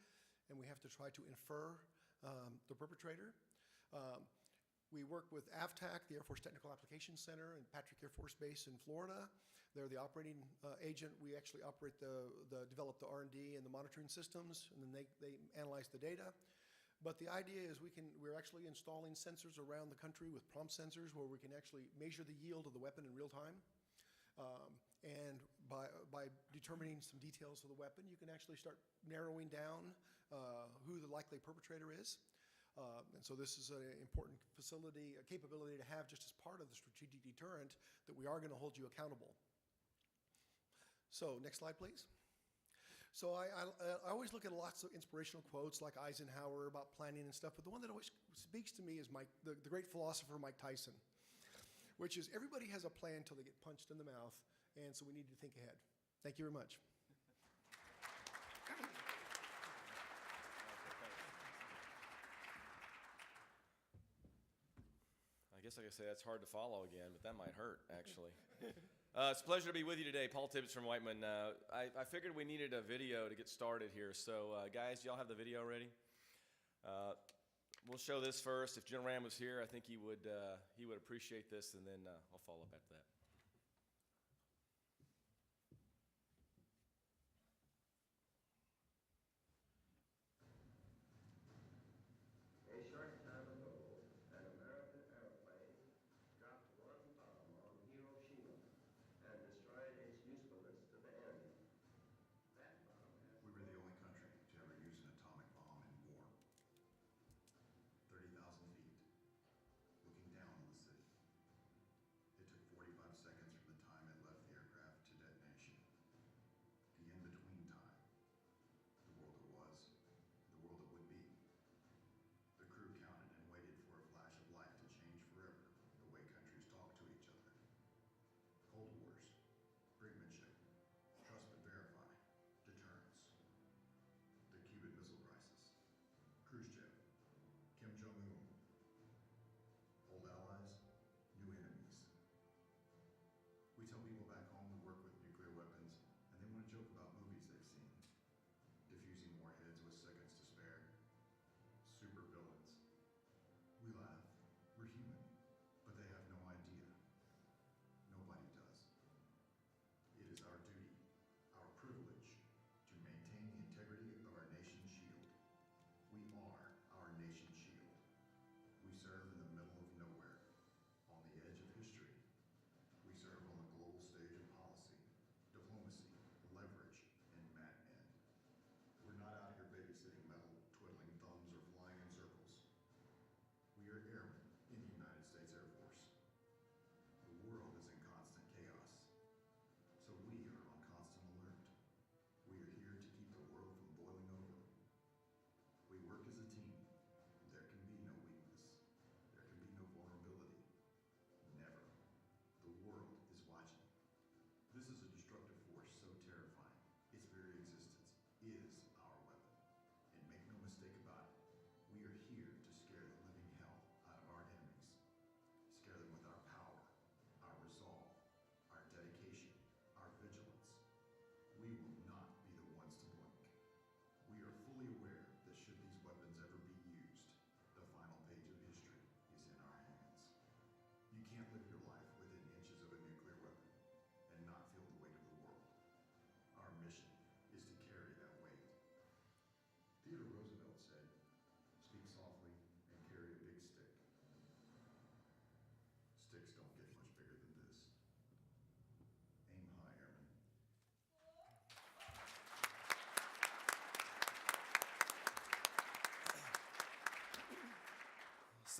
and we have to try to infer the perpetrator. We work with AVTAC, the Air Force Technical Applications Center, in Patrick Air Force Base in Florida. They're the operating agent. We actually operate develop the R&D and the monitoring systems, and then they analyze the data. But the idea is we're actually installing sensors around the country with prompt sensors where we can actually measure the yield of the weapon in real time. And by determining some details of the weapon, you can actually start narrowing down who the likely perpetrator is. And so this is an important facility, a capability to have just as part of the strategic deterrent that we are going to hold you accountable. So next slide, please. So I always look at lots of inspirational quotes like Eisenhower about planning and stuff, but the one that always speaks to me is the great philosopher Mike Tyson, which is everybody has a plan until they get punched in the mouth, and so we need to think ahead. Thank you very much. I guess I could say that's hard to follow again, but that might hurt, actually. It's a pleasure to be with you today. Paul Tibbets from Whiteman. I figured we needed a video to get started here. So, guys, y'all have the video ready? We'll show this first. If General Ram was here, I think he would appreciate this, and then I'll follow up after that. A short time ago, an American airplane dropped one bomb on Hiroshima and destroyed its usefulness to the end. That bomb has... We were the only country to ever use an atomic bomb in war. 30,000 feet, looking down on the city. It took 45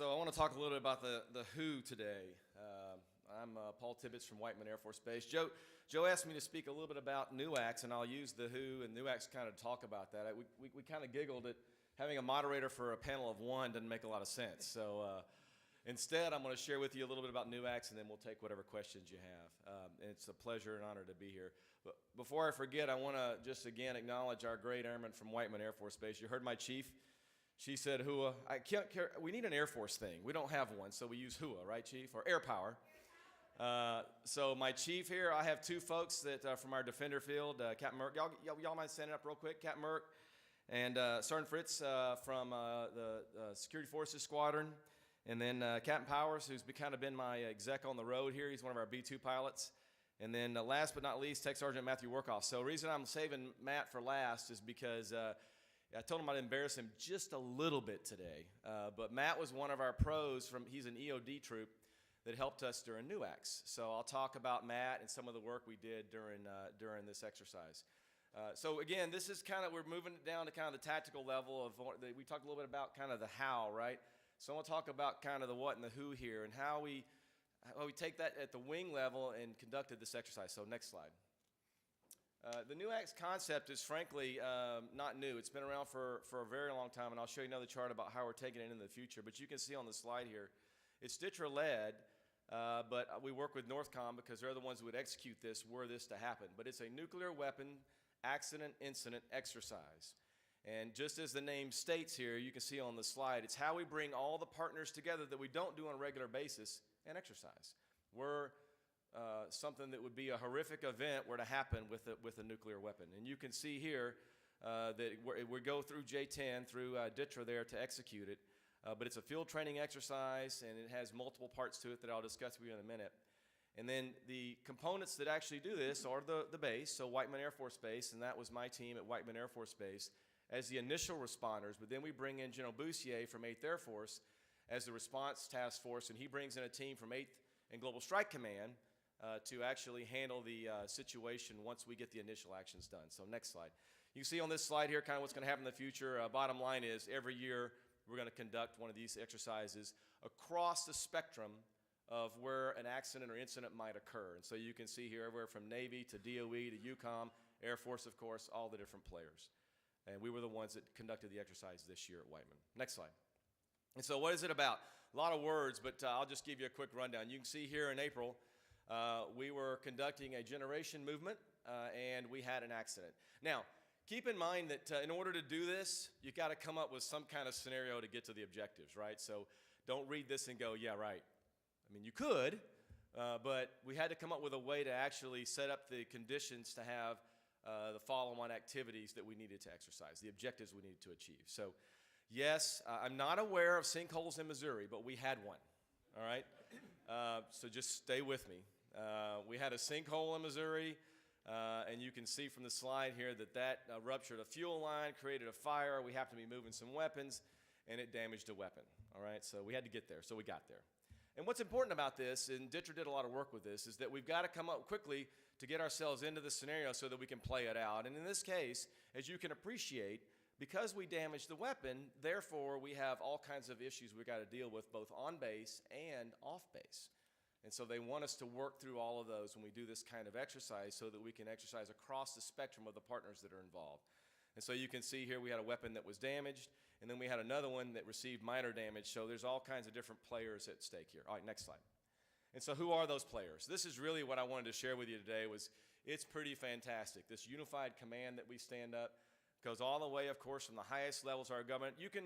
So I want to talk a little bit about the who today. I'm Paul Tibbets from Whiteman Air Force Base. Joe asked me to speak a little bit about NUACs, and I'll use the who and NUACs kind of talk about that. We kind of giggled at having a moderator for a panel of one doesn't make a lot of sense. So instead, I'm going to share with you a little bit about NUACs, and then we'll take whatever questions you have. And it's a pleasure and honor to be here. But before I forget, I want to just again acknowledge our great airmen from Whiteman Air Force Base. You heard my chief. She said HUA. I can't care. We need an Air Force thing. We don't have one, so we use HUA, right, Chief? Or Air Power. So my chief here, I have two folks that from our Defender field, Captain Merck. Y'all mind standing up real quick? Captain Merck and Sergeant Fritz from the Security Forces Squadron. And then Captain Powers, who's kind of been my exec on the road here. He's one of our B-2 pilots. And then last but not least, Tech Sergeant Matthew Workoff. So the reason I'm saving Matt for last is because I told him I'd embarrass him just a little bit today. But Matt was one of our pros he's an EOD troop that helped us during NUACs. So I'll talk about Matt and some of the work we did during this exercise. So again, this is we're moving it down to kind of the tactical level of, we talked a little bit about kind of the how, right? So I want to talk about kind of the what and the who here and how we take that at the wing level and conducted this exercise. So next slide. The NUACs concept is frankly not new. It's been around for a very long time, and I'll show you another chart about how we're taking it into the future. But you can see on the slide here, it's DTRA-led, but we work with NORTHCOM because they're the ones who would execute this were this to happen. But it's a nuclear weapon accident incident exercise. And just as the name states here, you can see on the slide, it's how we bring all the partners together that we don't do on a regular basis and exercise. We're something that would be a horrific event were to happen with a nuclear weapon. And you can see here that we go through J10, through DTRA there to execute it. But it's a field training exercise, and it has multiple parts to it that I'll discuss with you in a minute. And then the components that actually do this are the base, so Whiteman Air Force Base, and that was my team at Whiteman Air Force Base as the initial responders. But then we bring in General Boussier from 8th Air Force as the response task force, and he brings in a team from 8th and Global Strike Command to actually handle the situation once we get the initial actions done. So next slide. You can see on this slide here kind of what's going to happen in the future. Bottom line is every year we're going to conduct one of these exercises across the spectrum of where an accident or incident might occur. And so you can see here everywhere from Navy to DOE to UCOM, Air Force, of course, all the different players. And we were the ones that conducted the exercise this year at Whiteman. Next slide. And so what is it about? A lot of words, but I'll just give you a quick rundown. You can see here in April, we were conducting a generation movement, and we had an accident. Now, keep in mind that in order to do this, you've got to come up with some kind of scenario to get to the objectives, right? So don't read this and go, yeah, right. I mean, you could, but we had to come up with a way to actually set up the conditions to have the follow-on activities that we needed to exercise, the objectives we needed to achieve. So, yes, I'm not aware of sinkholes in Missouri, but we had one, all right? So just stay with me. We had a sinkhole in Missouri, and you can see from the slide here that ruptured a fuel line, created a fire. We happened to be moving some weapons, and it damaged a weapon, all right? So we had to get there, so we got there. And what's important about this, and DTRA did a lot of work with this, is that we've got to come up quickly to get ourselves into the scenario so that we can play it out. And in this case, as you can appreciate, because we damaged the weapon, therefore we have all kinds of issues we've got to deal with both on base and off base. And so they want us to work through all of those when we do this kind of exercise so that we can exercise across the spectrum of the partners that are involved. And so you can see here we had a weapon that was damaged, and then we had another one that received minor damage. So there's all kinds of different players at stake here. All right, next slide. And so who are those players? This is really what I wanted to share with you today. It's pretty fantastic. This unified command that we stand up goes all the way, of course, from the highest levels of our government. You can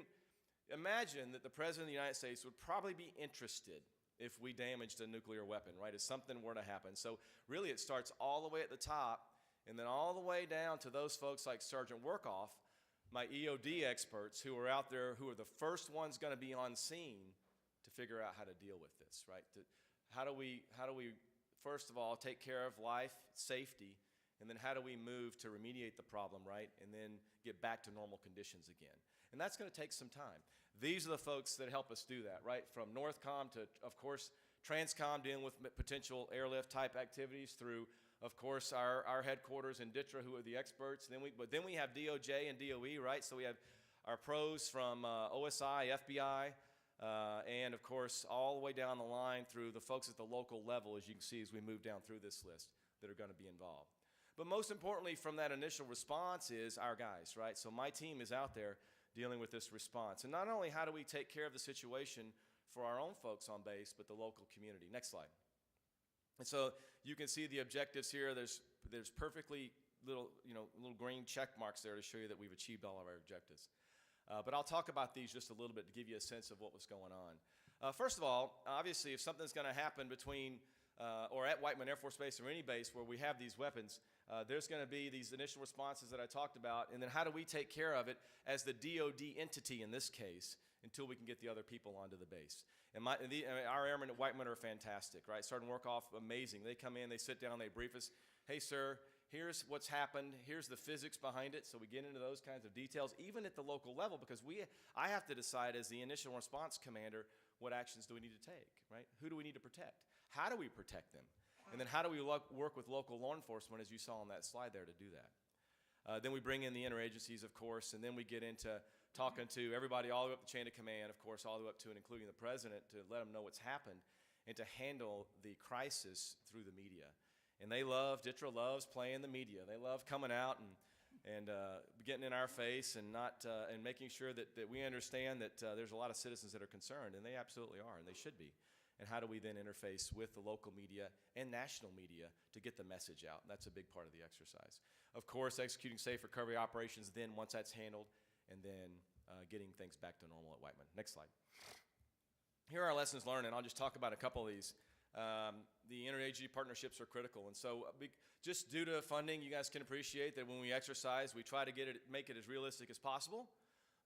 imagine that the President of the United States would probably be interested if we damaged a nuclear weapon, right, if something were to happen. So really it starts all the way at the top and then all the way down to those folks like Sergeant Workoff, my EOD experts who are out there, who are the first ones going to be on scene to figure out how to deal with this, right? How do we, first of all, take care of life, safety, and then how do we move to remediate the problem, right, and then get back to normal conditions again? And that's going to take some time. These are the folks that help us do that, right, from NORTHCOM to, of course, TRANSCOM dealing with potential airlift type activities through, of course, our headquarters in DTRA who are the experts. But then we have DOJ and DOE, right? So we have our pros from OSI, FBI, and of course, all the way down the line through the folks at the local level, as you can see as we move down through this list, that are going to be involved. But most importantly from that initial response is our guys, right? So my team is out there dealing with this response. And not only how do we take care of the situation for our own folks on base, but the local community. Next slide. And so you can see the objectives here. There's perfectly little green check marks there to show you that we've achieved all of our objectives. But I'll talk about these just a little bit to give you a sense of what was going on. First of all, obviously, if something's going to happen between or at Whiteman Air Force Base or any base where we have these weapons, there's going to be these initial responses that I talked about, and then how do we take care of it as the DOD entity in this case until we can get the other people onto the base. And our airmen at Whiteman are fantastic, right? Starting work off amazing. They come in, they sit down, they brief us. Hey, sir, here's what's happened. Here's the physics behind it. So we get into those kinds of details, even at the local level, because I have to decide as the initial response commander what actions do we need to take, right? Who do we need to protect? How do we protect them? And then how do we work with local law enforcement, as you saw on that slide there, to do that? Then we bring in the interagencies, of course, and then we get into talking to everybody all the way up the chain of command, of course, all the way up to and including the president, to let them know what's happened and to handle the crisis through the media. And DTRA loves playing the media. They love coming out and getting in our face and and making sure that we understand that there's a lot of citizens that are concerned, and they absolutely are, and they should be. And how do we then interface with the local media and national media to get the message out? And that's a big part of the exercise. Of course, executing safe recovery operations then once that's handled, and then getting things back to normal at Whiteman. Next slide. Here are our lessons learned, and I'll just talk about a couple of these. The interagency partnerships are critical, and so just due to funding, you guys can appreciate that when we exercise, we try to make it as realistic as possible,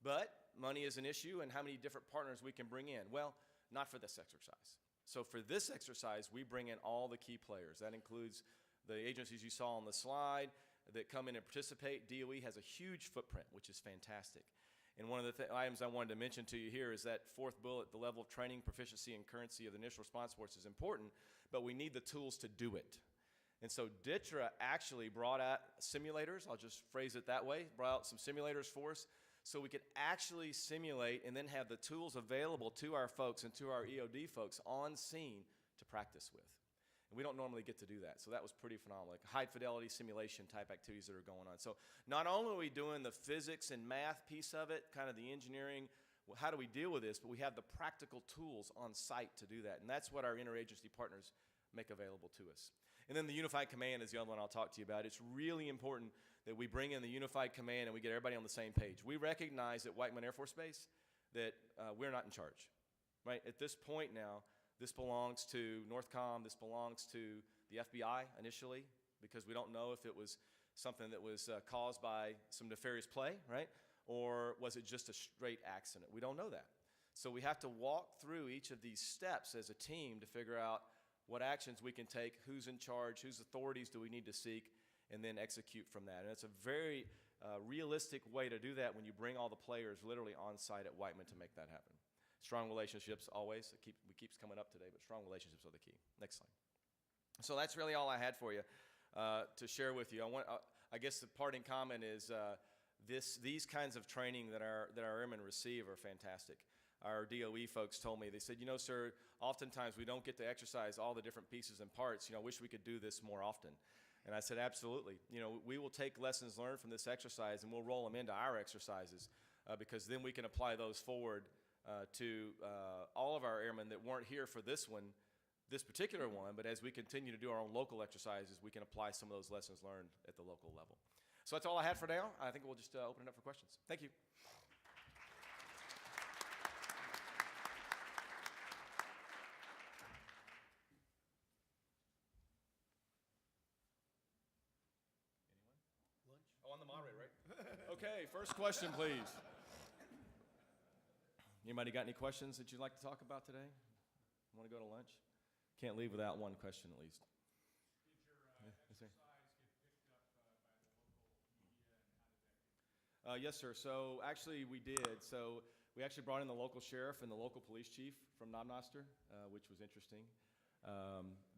but money is an issue, and how many different partners we can bring in. Well, not for this exercise. So for this exercise, we bring in all the key players. That includes the agencies you saw on the slide that come in and participate. DOE has a huge footprint, which is fantastic. And one of the items I wanted to mention to you here is that fourth bullet, the level of training, proficiency, and currency of the initial response force is important, but we need the tools to do it. And so DTRA actually brought out simulators, I'll just phrase it that way, brought out some simulators for us so we could actually simulate and then have the tools available to our folks and to our EOD folks on scene to practice with. And we don't normally get to do that, so that was pretty phenomenal, like high fidelity simulation type activities that are going on. So not only are we doing the physics and math piece of it, kind of the engineering, how do we deal with this, but we have the practical tools on site to do that, and that's what our interagency partners make available to us. And then the unified command is the other one I'll talk to you about. It's really important that we bring in the unified command and we get everybody on the same page. We recognize at Whiteman Air Force Base that we're not in charge, right? At this point now, this belongs to NORTHCOM, this belongs to the FBI initially, because we don't know if it was something that was caused by some nefarious play, right? Or was it just a straight accident? We don't know that. So we have to walk through each of these steps as a team to figure out what actions we can take, who's in charge, whose authorities do we need to seek, and then execute from that. And it's a very realistic way to do that when you bring all the players literally on site at Whiteman to make that happen. Strong relationships always, it keeps coming up today, but strong relationships are the key. Next slide. So that's really all I had for you to share with you. I guess the parting comment is these kinds of training that our airmen receive are fantastic. Our DOE folks told me, they said, sir, oftentimes we don't get to exercise all the different pieces and parts. I wish we could do this more often. And I said, absolutely. We will take lessons learned from this exercise and we'll roll them into our exercises because then we can apply those forward to all of our airmen that weren't here for this particular one, but as we continue to do our own local exercises, we can apply some of those lessons learned at the local level. So that's all I had for now. I think we'll just open it up for questions. Thank you. Oh, I'm the moderator, right? Okay, first question, please. Anybody got any questions that you'd like to talk about today? Want to go to lunch? Can't leave without one question at least. Did your exercise get picked up by the local media, and how did that get? Yes, sir. So actually we did. So we actually brought in the local sheriff and the local police chief from Knob-Noster, which was interesting.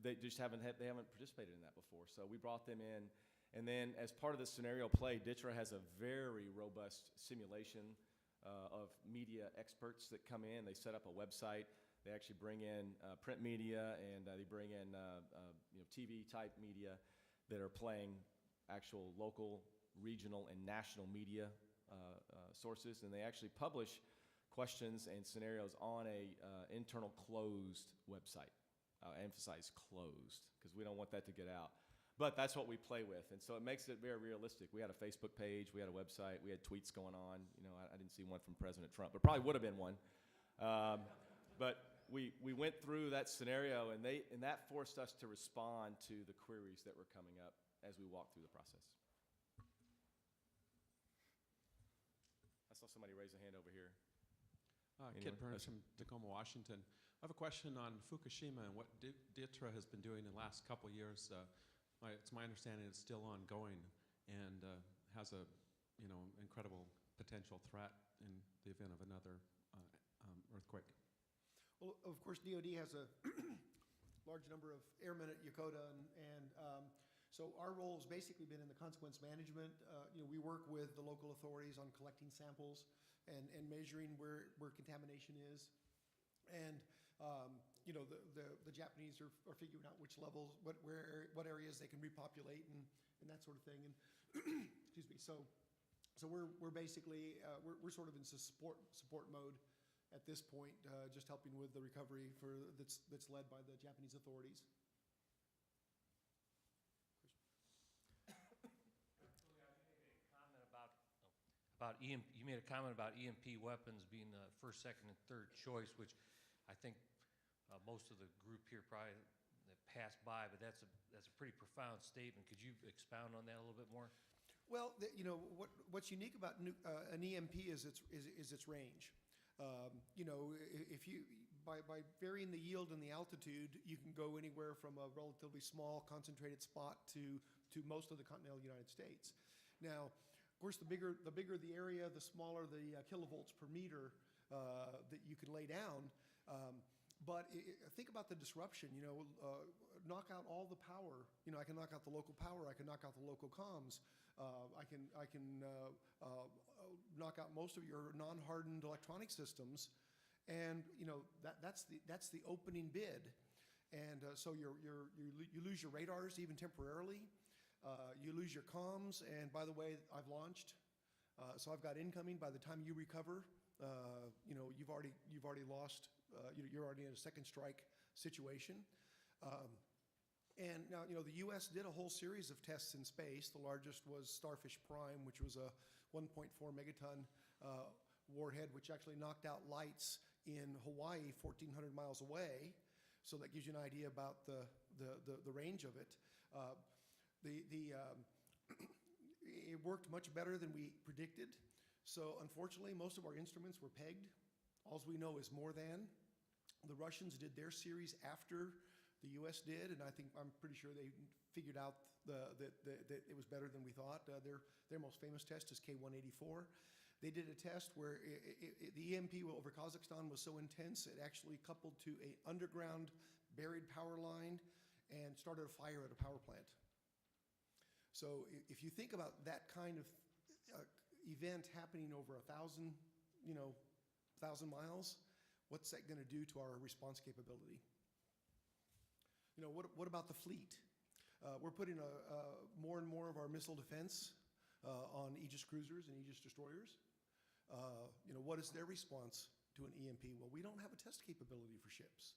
They haven't participated in that before. So we brought them in. And then as part of the scenario play, DTRA has a very robust simulation of media experts that come in. They set up a website. They actually bring in print media, and they bring in TV-type media that are playing actual local, regional, and national media sources, and they actually publish questions and scenarios on a internal closed website. I emphasize closed because we don't want that to get out. But that's what we play with, and so it makes it very realistic. We had a Facebook page, we had a website, we had tweets going on. I didn't see one from President Trump, but probably would have been one. But we went through that scenario, and that forced us to respond to the queries that were coming up as we walked through the process. I saw somebody raise a hand over here. Kit Burns from Tacoma, Washington. I have a question on Fukushima and what DTRA has been doing in the last couple of years. It's my understanding it's still ongoing and has a incredible potential threat in the event of another earthquake. Well, of course, DoD has a large number of airmen at Yokota, and so our role has basically been in the consequence management. We work with the local authorities on collecting samples and measuring where contamination is, and the Japanese are figuring out which levels, what areas they can repopulate and that sort of thing. And excuse me. So we're basically we're sort of in support mode at this point, just helping with the recovery that's led by the Japanese authorities. You made a comment about EMP weapons being the first, second, and third choice, which I think most of the group here probably passed by, but that's a pretty profound statement. Could you expound on that a little bit more? Well, what's unique about an EMP is its range. If you by varying the yield and the altitude, you can go anywhere from a relatively small concentrated spot to most of the continental United States. Now, of course, the bigger the area, the smaller the kilovolts per meter that you can lay down. But think about the disruption. Knock out all the power. I can knock out the local power. I can knock out the local comms. I can knock out most of your non-hardened electronic systems, and that's the opening bid. And so you lose your radars even temporarily. You lose your comms, and by the way, I've launched, so I've got incoming. By the time you recover, you've already lost. You're already in a second strike situation. And now, the U.S. did a whole series of tests in space. The largest was Starfish Prime, which was a 1.4 megaton warhead, which actually knocked out lights in Hawaii 1,400 miles away. So that gives you an idea about the range of it. It worked much better than we predicted. So unfortunately, most of our instruments were pegged. All we know is more than. The Russians did their series after the U.S. did, and I'm pretty sure they figured out that it was better than we thought. Their most famous test is K-184. They did a test where the EMP over Kazakhstan was so intense it actually coupled to an underground buried power line and started a fire at a power plant. So if you think about that kind of event happening over 1,000 miles, what's that going to do to our response capability? What about the fleet? We're putting more and more of our missile defense on Aegis cruisers and Aegis destroyers. What is their response to an EMP? Well, we don't have a test capability for ships.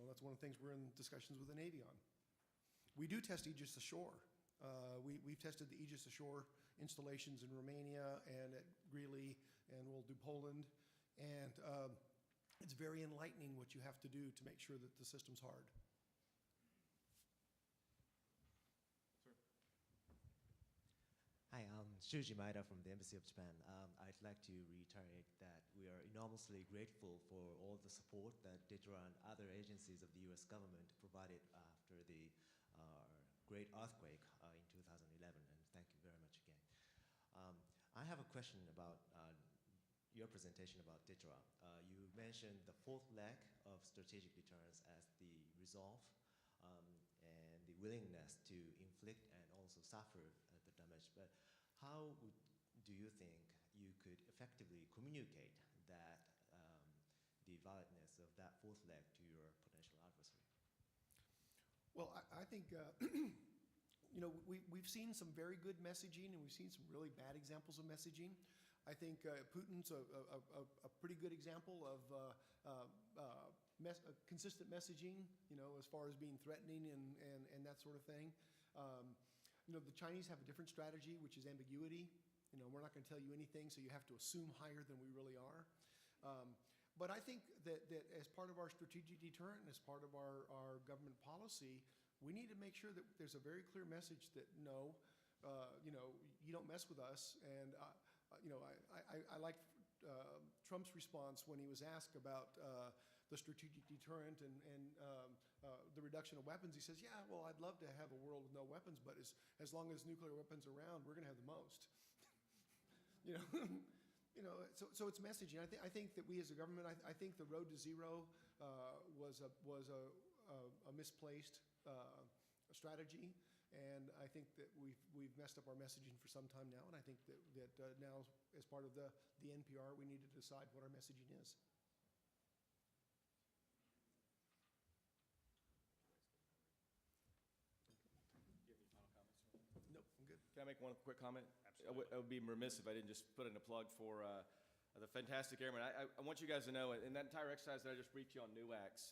That's one of the things we're in discussions with the Navy on. We do test Aegis ashore. We've tested the Aegis ashore installations in Romania and at Greeley, and we'll do Poland. And it's very enlightening what you have to do to make sure that the system's hard. Hi, I'm Shuji Maeda from the Embassy of Japan. I'd like to reiterate that we are enormously grateful for all the support that DTRA and other agencies of the U.S. government provided after the great earthquake in 2011, and thank you very much again. I have a question about your presentation about DTRA. You mentioned the fourth leg of strategic deterrence as the resolve and the willingness to inflict and also suffer the damage. But how do you think you could effectively communicate that the validness of that fourth leg to your potential adversary? Well, I think, we've seen some very good messaging and we've seen some really bad examples of messaging. I think Putin's a pretty good example of consistent messaging, as far as being threatening and that sort of thing. The Chinese have a different strategy, which is ambiguity. We're not going to tell you anything, so you have to assume higher than we really are. But I think that as part of our strategic deterrent and as part of our government policy, we need to make sure that there's a very clear message that no, you don't mess with us. And I like Trump's response when he was asked about the strategic deterrent and the reduction of weapons. He says, "Yeah, well, I'd love to have a world with no weapons, but as long as nuclear weapons are around, we're going to have the most." So it's messaging. I think that we as a government, I think the road to zero was a misplaced strategy, and I think that we've messed up our messaging for some time now, and I think that now, as part of the NPR, we need to decide what our messaging is. Nope, I'm good. Can I make one quick comment? Absolutely. I would be remiss if I didn't just put in a plug for the fantastic airmen. I want you guys to know, in that entire exercise that I just briefed you on NUACs,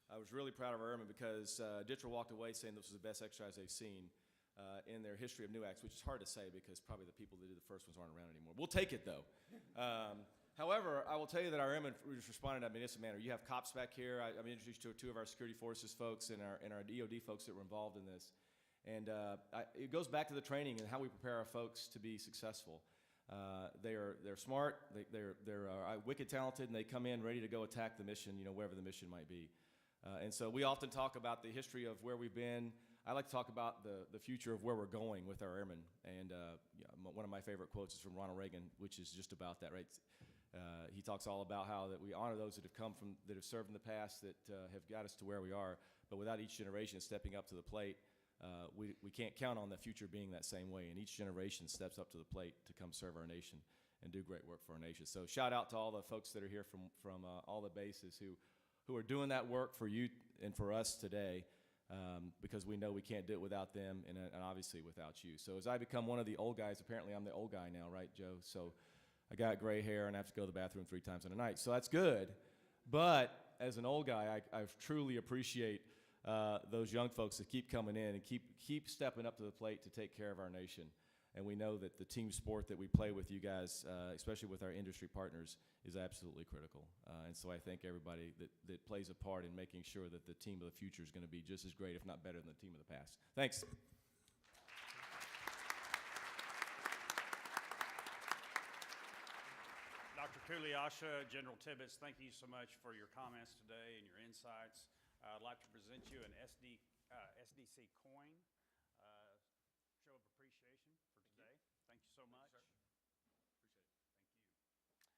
I was really proud of our airmen because DTRA walked away saying this was the best exercise they've seen in their history of NUACs, which is hard to say because probably the people that did the first ones aren't around anymore. We'll take it, though. However, I will tell you that our airmen just responded in a municipal manner. You have cops back here. I'm introduced to two of our security forces folks and our DOD folks that were involved in this. And it goes back to the training and how we prepare our folks to be successful. They're smart, they're wicked talented, and they come in ready to go attack the mission, wherever the mission might be. And so we often talk about the history of where we've been. I like to talk about the future of where we're going with our airmen. And one of my favorite quotes is from Ronald Reagan, which is just about that, right? He talks all about how that we honor those that have served in the past, that have got us to where we are. But without each generation stepping up to the plate, we can't count on the future being that same way. And each generation steps up to the plate to come serve our nation and do great work for our nation. So shout out to all the folks that are here from all the bases who are doing that work for you and for us today, because we know we can't do it without them and obviously without you. So as I become one of the old guys, apparently I'm the old guy now, right, Joe? So I got gray hair and I have to go to the bathroom 3 times in a night. So that's good. But as an old guy, I truly appreciate those young folks that keep coming in and keep stepping up to the plate to take care of our nation. And we know that the team sport that we play with you guys, especially with our industry partners, is absolutely critical. And so I thank everybody that plays a part in making sure that the team of the future is going to be just as great, if not better, than the team of the past. Thanks. Dr. Kuliasha, General Tibbets, thank you so much for your comments today and your insights. I'd like to present you an SDC coin, show of appreciation for today. Thank you so much. Appreciate it.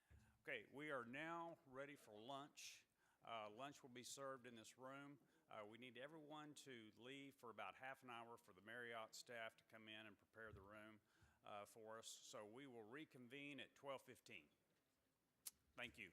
Thank you. Okay, we are now ready for lunch. Lunch will be served in this room. We need everyone to leave for about half an hour for the Marriott staff to come in and prepare the room for us. So we will reconvene at 12:15. Thank you.